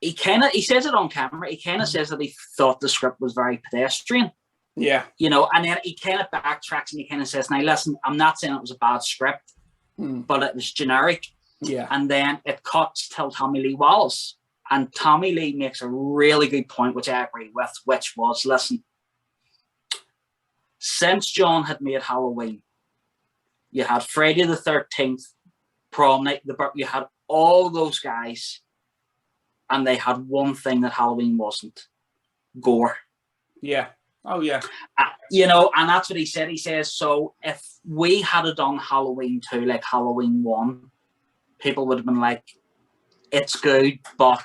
he says it on camera, he kind of says that he thought the script was very pedestrian. Yeah. You know, and then he kind of backtracks and he kind of says, now listen, I'm not saying it was a bad script, but it was generic. Yeah. And then it cuts till Tommy Lee Wallace. And Tommy Lee makes a really good point, which I agree with, which was, listen, since John had made Halloween, you had Friday the 13th, Prom Night, you had all those guys, and they had one thing that Halloween wasn't: gore. Yeah. Oh, yeah. You know, and that's what he said. He says, so if we had done Halloween 2 like Halloween 1, people would have been like, it's good, but,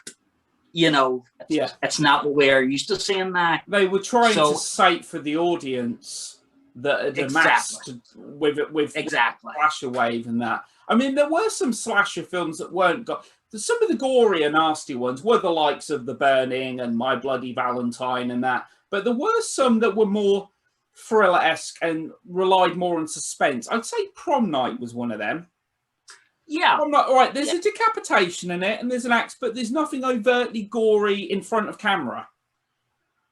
you know, it's not what we're used to seeing that. They were trying to cite for the audience that amassed with slasher wave and that. I mean, there were some slasher films that weren't got. Some of the gory and nasty ones were the likes of The Burning and My Bloody Valentine and that. But there were some that were more thriller-esque and relied more on suspense. I'd say Prom Night was one of them. Yeah. Prom Night, all right, there's a decapitation in it and there's an axe, but there's nothing overtly gory in front of camera.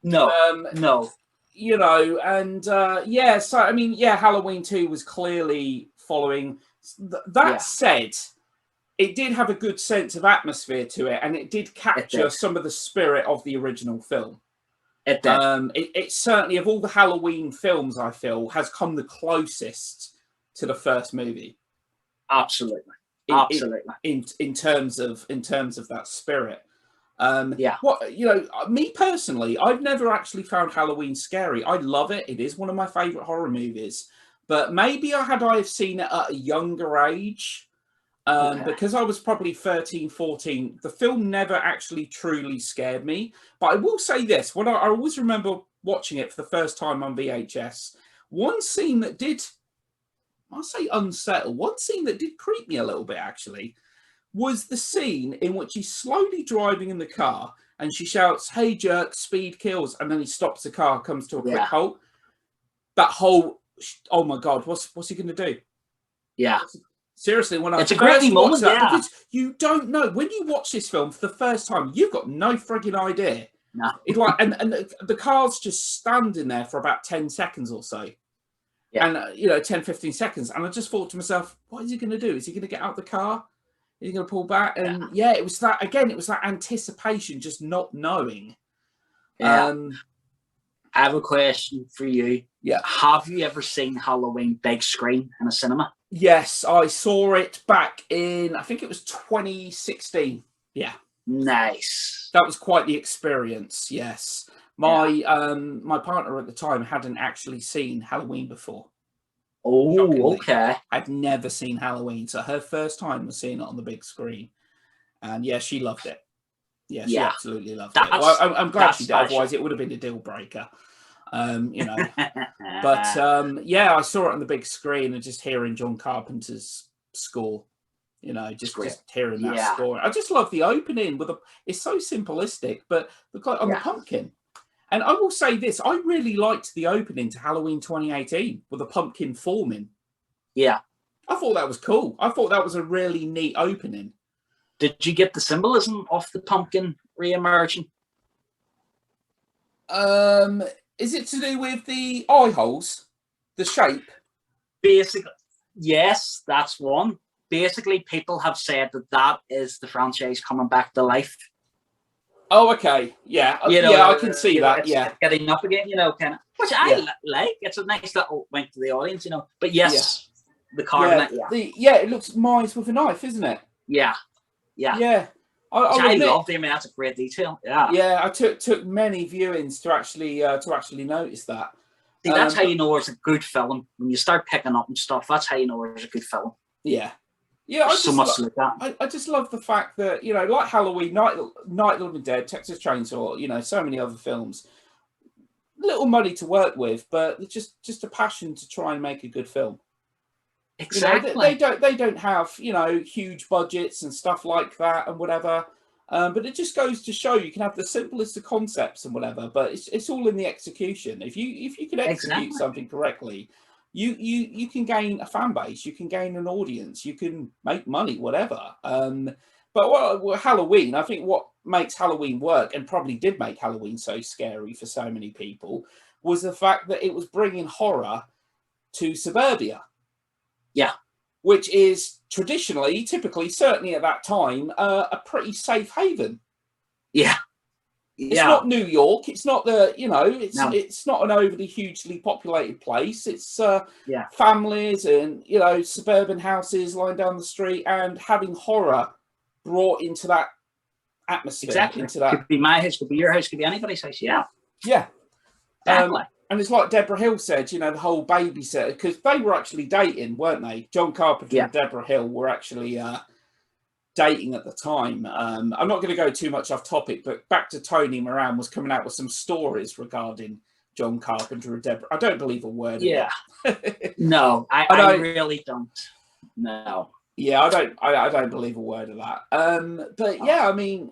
No, no. You know, and so, I mean, Halloween 2 was clearly following. That said, it did have a good sense of atmosphere to it, and it did capture some of the spirit of the original film. It did. It certainly, of all the Halloween films, I feel, has come the closest to the first movie. Absolutely. In terms of that spirit. What, you know, me personally, I've never actually found Halloween scary. I love it. It is one of my favorite horror movies. But maybe I've seen it at a younger age. Because I was probably 13, 14, the film never actually truly scared me. But I will say this, when I always remember watching it for the first time on VHS, one scene that did, I'll say unsettle, one scene that did creep me a little bit actually, was the scene in which he's slowly driving in the car and she shouts, "Hey jerk, speed kills," and then he stops the car, comes to a quick halt. That whole, oh my God, what's he going to do? Yeah. Seriously, when it's a great moment, because you don't know when you watch this film for the first time, you've got no frigging idea. No, it's like, and the car's just standing there for about 10 seconds or so, and 10, 15 seconds, and I just thought to myself, what is he going to do? Is he going to get out the car? Is he going to pull back? And it was that again. It was that anticipation, just not knowing. Yeah. I have a question for you. Yeah. Have you ever seen Halloween big screen in a cinema? Yes, I saw it back in, I think it was 2016. Yeah. Nice. That was quite the experience, yes. My partner at the time hadn't actually seen Halloween before. Oh, shockingly. Okay. I'd never seen Halloween, so her first time was seeing it on the big screen. And she loved it. Yeah, she absolutely loved it. Well, I'm glad she did, otherwise it would have been a deal breaker. But I saw it on the big screen and just hearing John Carpenter's score, just hearing that score. I just love the opening it's so simplistic, but the pumpkin. And I will say this, I really liked the opening to Halloween 2018 with the pumpkin forming. Yeah. I thought that was cool. I thought that was a really neat opening. Did you get the symbolism of the pumpkin re-emerging? Is it to do with the eye holes, the shape? Basically, yes, that's one. Basically, people have said that is the franchise coming back to life. Oh, okay. Yeah. I can see that. It's getting up again, kind of, which I like. It's a nice little wink to the audience, But yes, the carving. It looks mice with a knife, isn't it? Yeah. I loved it. I mean, that's a great detail. Yeah. Yeah, I took many viewings to actually notice that. See, that's how you know it's a good film. When you start picking up and stuff, that's how you know it's a good film. Yeah. There's so much like that. I just love the fact that, like Halloween, Night of the Living Dead, Texas Chainsaw, so many other films. Little money to work with, but just a passion to try and make a good film. Exactly. They don't have, huge budgets and stuff like that and whatever. But it just goes to show you can have the simplest of concepts and whatever, but it's all in the execution. If you can execute something correctly, you can gain a fan base, you can gain an audience, you can make money, whatever. But Halloween, I think what makes Halloween work, and probably did make Halloween so scary for so many people, was the fact that it was bringing horror to suburbia. Yeah. Which is typically, certainly at that time, a pretty safe haven. Yeah. It's not New York. It's not it's not an overly hugely populated place. It's families and, suburban houses lying down the street, and having horror brought into that atmosphere. Exactly. Into that. Could be my house, could be your house, could be anybody's house. Yeah. Yeah. Exactly. And it's like Deborah Hill said, the whole babysitter, because they were actually dating, weren't they? John Carpenter and Deborah Hill were actually dating at the time. I'm not going to go too much off topic, but back to Tony Moran was coming out with some stories regarding John Carpenter and Deborah. I don't believe a word of it. No, I really don't. No. Yeah, I don't believe a word of that. But yeah, I mean,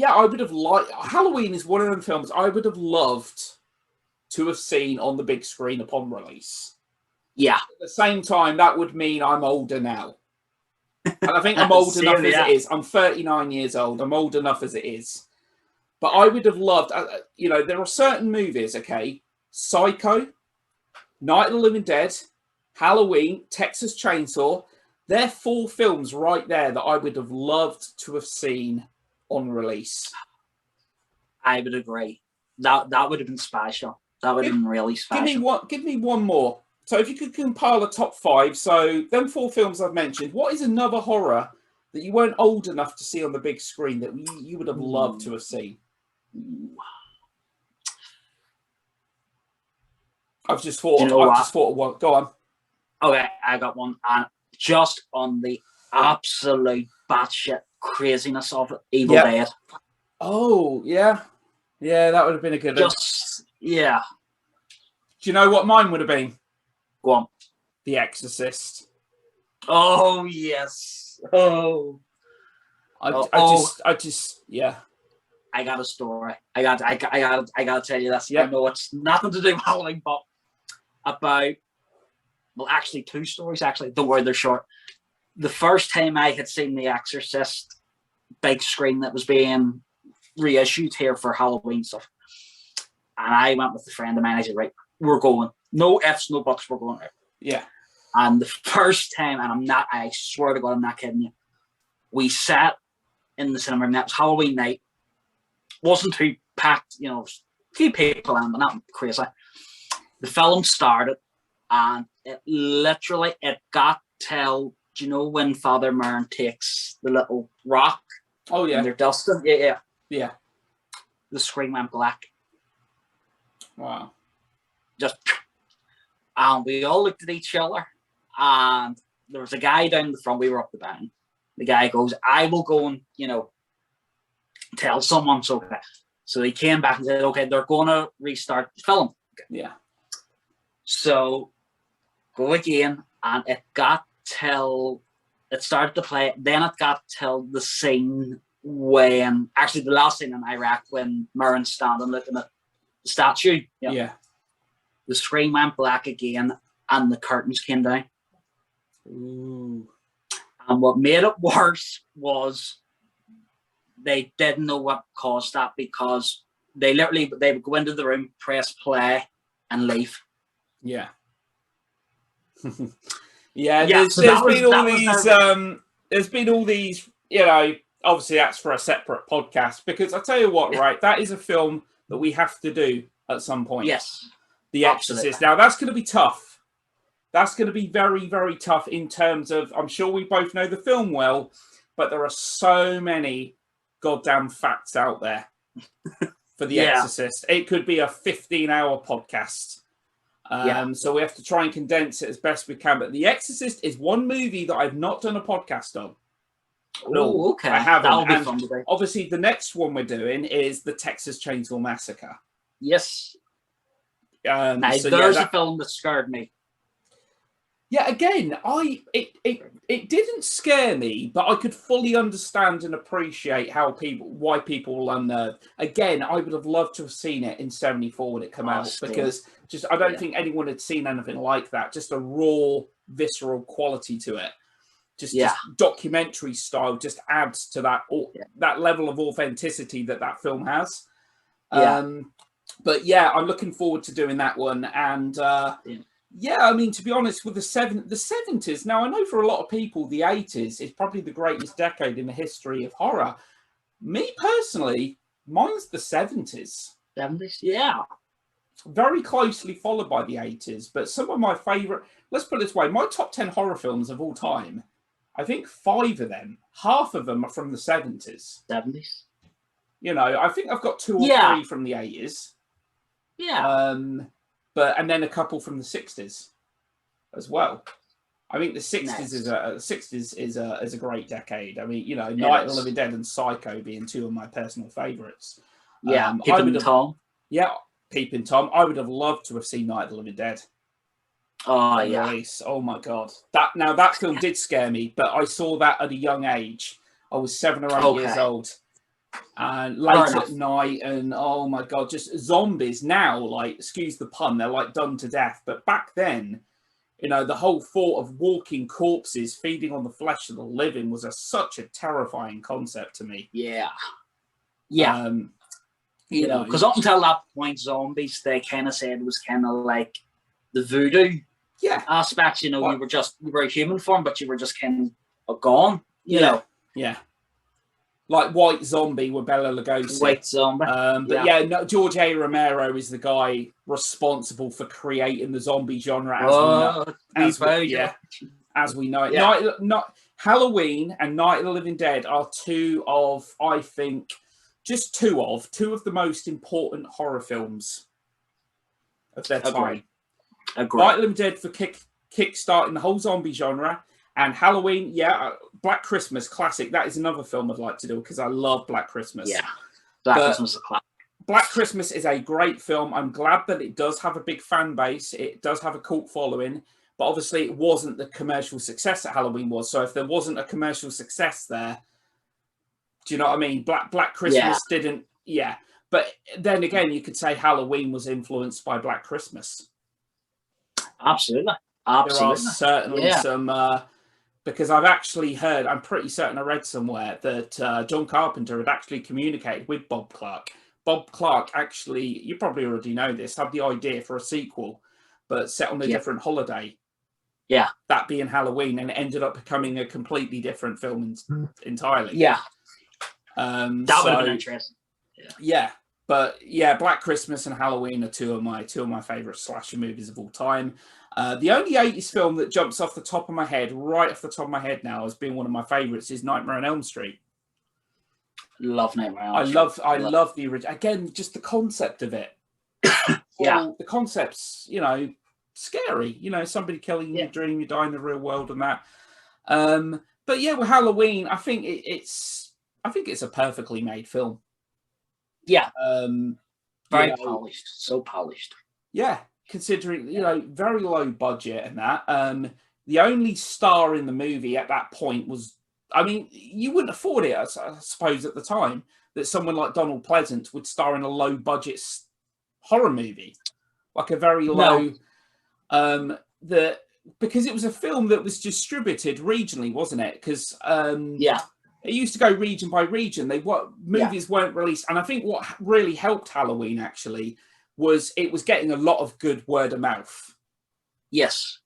I would have liked... Halloween is one of them films I would have loved to have seen on the big screen upon release. Yeah. At the same time, that would mean I'm older now. And I think I'm old enough as it is. I'm 39 years old. I'm old enough as it is. But I would have loved, there are certain movies, okay? Psycho, Night of the Living Dead, Halloween, Texas Chainsaw. They're 4 films right there that I would have loved to have seen on release. I would agree. That would have been special. That would have been really special. Give me one more. So if you could compile a top 5, so them 4 films I've mentioned, what is another horror that you weren't old enough to see on the big screen that you would have loved to have seen? I've just thought of one. Go on. Okay, I got one. And just on the absolute batshit craziness of it, Evil Dead. Oh, yeah. Yeah, that would have been a good one. Yeah. Do you know what mine would have been? Go on. The Exorcist. Oh, yes. Oh. I just, yeah. I got a story. I got to tell you this. I know it's nothing to do with Halloween, but about, actually 2 stories, actually. Don't worry, they're short. The first time I had seen The Exorcist big screen that was being reissued here for Halloween stuff, and I went with a friend of mine. I said, right, we're going. No ifs, no buts, we're going. Right. Yeah. And the first time, and I swear to God, I'm not kidding you, we sat in the cinema room. That was Halloween night. Wasn't too packed, a few people in, but not crazy. The film started, and it got till, do you know when Father Mern takes the little rock? Oh, yeah. And they're dusting? Yeah. Yeah. The screen went black. Wow. And we all looked at each other, and there was a guy down the front. We were up the back. The guy goes, I will go and, tell someone. So he came back and said, okay, they're going to restart the film. Okay. Yeah. So go again, and it started to play. Then it got till the scene when, actually the last scene in Iraq, when Murren's standing looking at the statue. Yeah. The screen went black again, and the curtains came down. Ooh. And what made it worse was they didn't know what caused that, because they would go into the room, press play, and leave. Yeah. Yeah, So there's been all these, you know, obviously that's for a separate podcast, because I tell you what, right, that is a film that we have to do at some point. Yes. The Exorcist. Now, that's going to be tough. That's going to be very, very tough in terms of, I'm sure we both know the film well, but there are so many goddamn facts out there for The Exorcist. It could be a 15-hour podcast. So we have to try and condense it as best we can. But The Exorcist is one movie that I've not done a podcast on. Oh, okay. I haven't. That'll be fun today. Obviously, the next one we're doing is the Texas Chainsaw Massacre. Yes. There's a film that scared me. Yeah, again, it didn't scare me, but I could fully understand and appreciate why people will unnerved. Again, I would have loved to have seen it in '74 when it came out, because I don't think anyone had seen anything like that. Just a raw, visceral quality to it. Just documentary style just adds to that level of authenticity that film has. But yeah, I'm looking forward to doing that one. And I mean, to be honest, with the 70s, now I know for a lot of people, the 80s is probably the greatest decade in the history of horror. Me personally, mine's the 70s. 70s? Yeah. Very closely followed by the 80s. But some of my favorite, let's put it this way, my top 10 horror films of all time, I think 5 of them, half of them are from the 70s. 70s. You know, I think I've got 2 or 3 from the 80s. Yeah. And then a couple from the 60s as well. I think the 60s is a great decade. I mean, you know, Night of the Living Dead and Psycho being 2 of my personal favourites. Yeah, Peeping Tom. Yeah, Peeping Tom. I would have loved to have seen Night of the Living Dead. Oh, yeah. Release. Oh, my God. That film did scare me, but I saw that at a young age. I was 7 or 8 years old. And late at night, and oh my God, just zombies now, like, excuse the pun, they're like done to death. But back then, you know, the whole thought of walking corpses feeding on the flesh of the living was such a terrifying concept to me. Yeah. You know, because up until that point, zombies, they kind of said it was kind of like the voodoo aspects. You know, you were a human form, but you were just kind of gone. You know. Yeah. Like White Zombie with Bela Lugosi. White Zombie. George A. Romero is the guy responsible for creating the zombie genre as we know it. Yeah. Halloween and Night of the Living Dead are two of the most important horror films of their time. Agreed. Night of the Living Dead for kick-starting the whole zombie genre. And Halloween, Black Christmas, classic. That is another film I'd like to do because I love Black Christmas. Yeah, Christmas is a classic. Black Christmas is a great film. I'm glad that it does have a big fan base. It does have a cult following. But obviously it wasn't the commercial success that Halloween was. So if there wasn't a commercial success there, do you know what I mean? Black Christmas didn't, But then again, you could say Halloween was influenced by Black Christmas. Absolutely. There are certainly some... because I've actually heard, I'm pretty certain I read somewhere that John Carpenter had actually communicated with Bob Clark. Bob Clark actually, you probably already know this, had the idea for a sequel, but set on a different holiday. Yeah. That being Halloween, and it ended up becoming a completely different film entirely. Yeah. That would have been interesting. Yeah. But yeah, Black Christmas and Halloween are two of my favourite slasher movies of all time. The only 80s film that jumps off the top of my head, right off the top of my head now, as being one of my favourites, is Nightmare on Elm Street. Love Nightmare on Elm Street. I love the original. Again, just the concept of it. The concept's, you know, scary. You know, somebody killing you, dream you die in the real world and that. But yeah, with Halloween, I think it's a perfectly made film. Yeah. Very polished. So polished. Yeah. Considering, you know, very low budget and that. The only star in the movie at that point was, I mean, you wouldn't afford it, I suppose, at the time, that someone like Donald Pleasance would star in a low budget horror movie. Like a very low, because it was a film that was distributed regionally, wasn't it? Because Yeah. it used to go region by region. Movies weren't released, and I think what really helped Halloween actually was it was getting a lot of good word of mouth. Yes.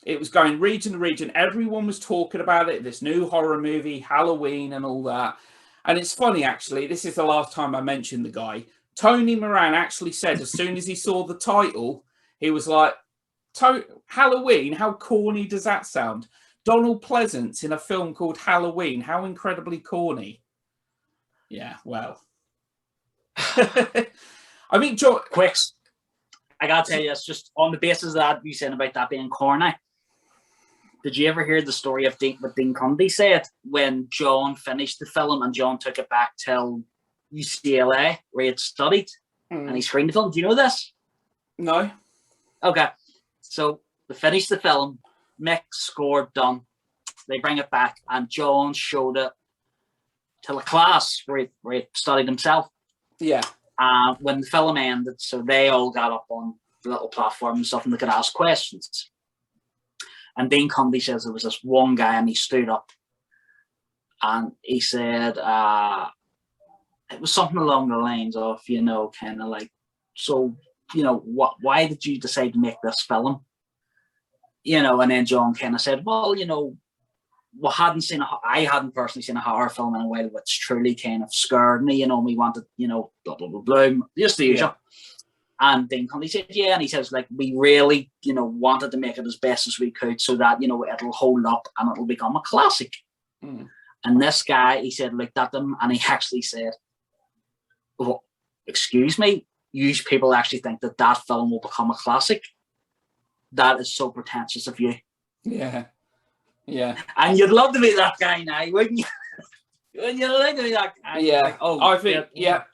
It was going region to region. Everyone was talking about it. This new horror movie, Halloween, and all that. And it's funny, actually. This is the last time I mentioned the guy. Tony Moran actually said as soon as he saw the title, he was like, Halloween, how corny does that sound? Donald Pleasance in a film called Halloween, how incredibly corny. Yeah, well. I mean, Quicks. I gotta tell you, it's just on the basis of that you said about that being corny. Did you ever hear the story of what Dean Cundy said when John finished the film and John took it back to UCLA where he had studied and he screened the film? Do you know this? No. Okay. So they finished the film, mix, score, done. They bring it back and John showed it to the class where he studied himself. Yeah. When the film ended, so they all got up on the little platform and stuff and they could ask questions. And Dean Cundy says there was this one guy and he stood up and he said, it was something along the lines of, kind of like, so, why did you decide to make this film? And then John kind of said, well, I hadn't personally seen a horror film in a while, which truly kind of scared me. We wanted, blah, blah, blah, blah, just the usual. And Dean Cundy said, yeah. And he says, like, we really, wanted to make it as best as we could so that, it'll hold up and it'll become a classic. Mm. And this guy, he said, looked at them and he actually said, well, excuse me, you people actually think that film will become a classic? That is so pretentious of you. Yeah. Yeah. And you'd love to be that guy now, wouldn't you? Wouldn't you like to be that guy? Yeah. Like, I think,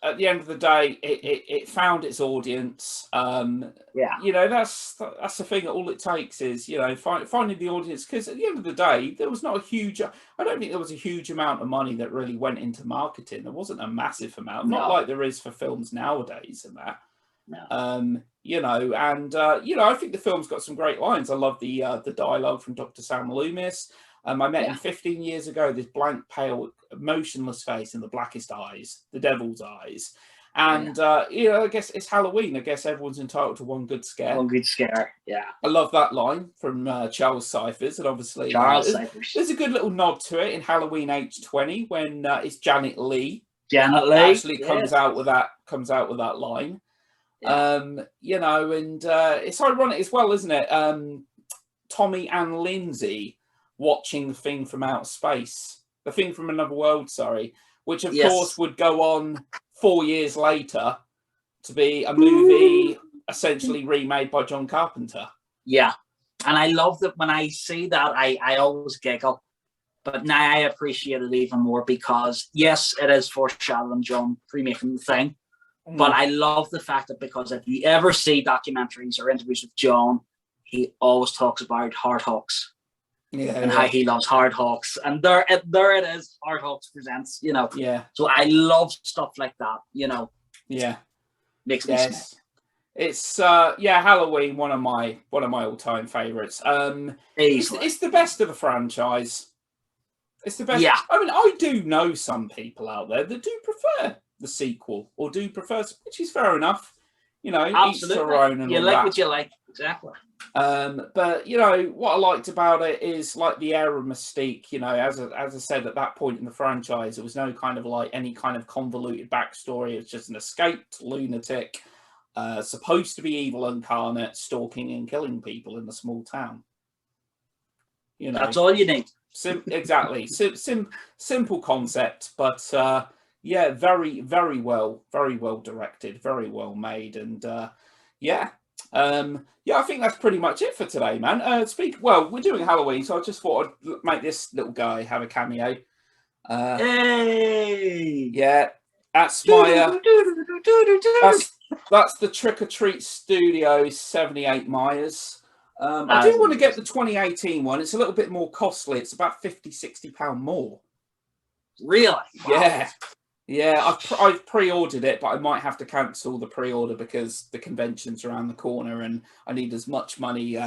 at the end of the day, it found its audience. That's the thing. All it takes is, finding the audience. Because at the end of the day, there was not I don't think there was a huge amount of money that really went into marketing. There wasn't a massive amount. No. Not like there is for films nowadays and that. No. I think the film's got some great lines. I love the dialogue from Dr. Sam Loomis. I met him 15 years ago, this blank, pale, motionless face and the blackest eyes, the devil's eyes. And, I guess it's Halloween. I guess everyone's entitled to one good scare. One good scare, yeah. I love that line from Charles Cyphers. And obviously, Cyphers. There's a good little nod to it in Halloween H20 when it's Janet Leigh. Janet Leigh actually comes out with that line. Yeah. It's ironic as well, isn't it? Tommy and Lindsay watching The Thing from Outer Space, The Thing from Another World, which of course would go on 4 years later to be a movie essentially remade by John Carpenter. Yeah. And I love that when I see that, I always giggle. But now I appreciate it even more because, yes, it is foreshadowing John remaking The Thing. But I love the fact that because if you ever see documentaries or interviews with John, he always talks about Hard Hawks and how he loves Hard Hawks. And there it is, Hard Hawks presents, Yeah. So I love stuff like that, Yeah. Makes me smile. It's Halloween, one of my all-time favorites. It's the best of the franchise. It's the best. Yeah. I mean, I do know some people out there that do prefer the sequel or do prefer, which is fair enough. Absolutely. Each their own and you all like that. what you like, exactly. But what I liked about it is like the air of mystique. As I said, at that point in the franchise, there was no kind of like any kind of convoluted backstory. It's just an escaped lunatic, supposed to be evil incarnate, stalking and killing people in a small town. That's all you need. Exactly. Simple concept, but very, very well directed, very well made, and I think that's pretty much it for today, man. We're doing Halloween, so I just thought I'd make this little guy have a cameo. Hey! Yeah, that's my that's the Trick or Treat Studios 78 Myers. I do want to get the 2018 one. It's a little bit more costly. It's about £50-60 more. Really? Yeah. Yeah, I've pre-ordered it, but I might have to cancel the pre-order because the convention's around the corner and I need as much money,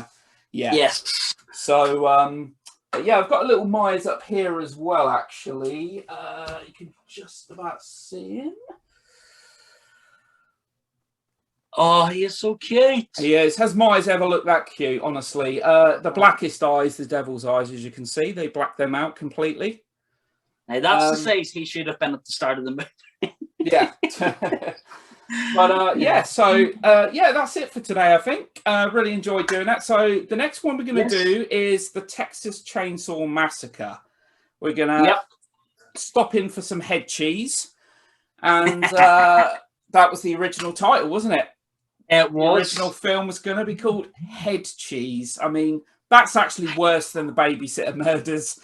Yeah. Yes. So, yeah, I've got a little Myers up here as well, actually. You can just about see him. Oh, he is so cute. He is. Has Myers ever looked that cute, honestly? The blackest eyes, the devil's eyes, as you can see. They black them out completely. Now, that's the size he should have been at the start of the movie. Yeah. But yeah, so yeah, that's it for today, I think. Really enjoyed doing that. So the next one we're going to do is the Texas Chainsaw Massacre. We're going to stop in for some head cheese. And that was the original title, wasn't it? It was. The original film was going to be called Head Cheese. I mean, that's actually worse than the Babysitter Murders.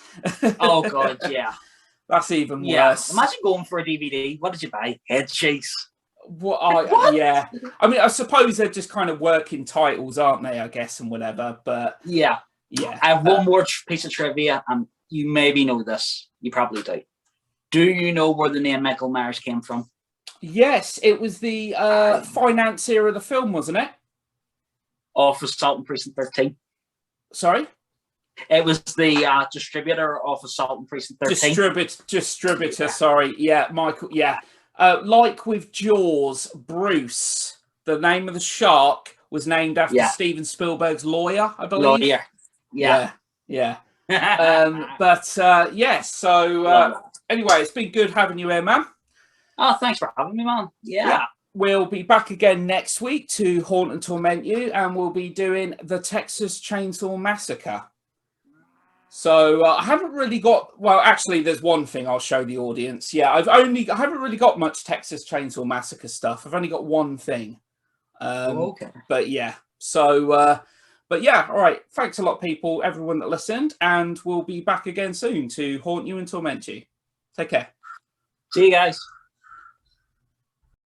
Oh, God, yeah. That's even worse. Imagine going for a DVD. What did you buy? Head cheese. What? Yeah. I mean, I suppose they're just kind of working titles, aren't they? I guess, and whatever. But yeah. I have one more piece of trivia, and you maybe know this. You probably do. Do you know where the name Michael Myers came from? Yes, it was the financier of the film, wasn't it? Of Assault on Precinct 13. Sorry? It was the distributor of Assault on Precinct 13. Distributor, sorry. Yeah, Michael, yeah. Like with Jaws, Bruce, the name of the shark was named after Steven Spielberg's lawyer, I believe. Lawyer. Yeah. But yeah, so anyway, it's been good having you here, man. Oh, thanks for having me, man. Yeah. We'll be back again next week to haunt and torment you, and we'll be doing the Texas Chainsaw Massacre. So I haven't really got, well, actually, there's one thing I'll show the audience. Yeah, I haven't really got much Texas Chainsaw Massacre stuff. I've only got one thing. Okay. But yeah, so, but yeah, all right. Thanks a lot, people, everyone that listened, and we'll be back again soon to haunt you and torment you. Take care. See you guys.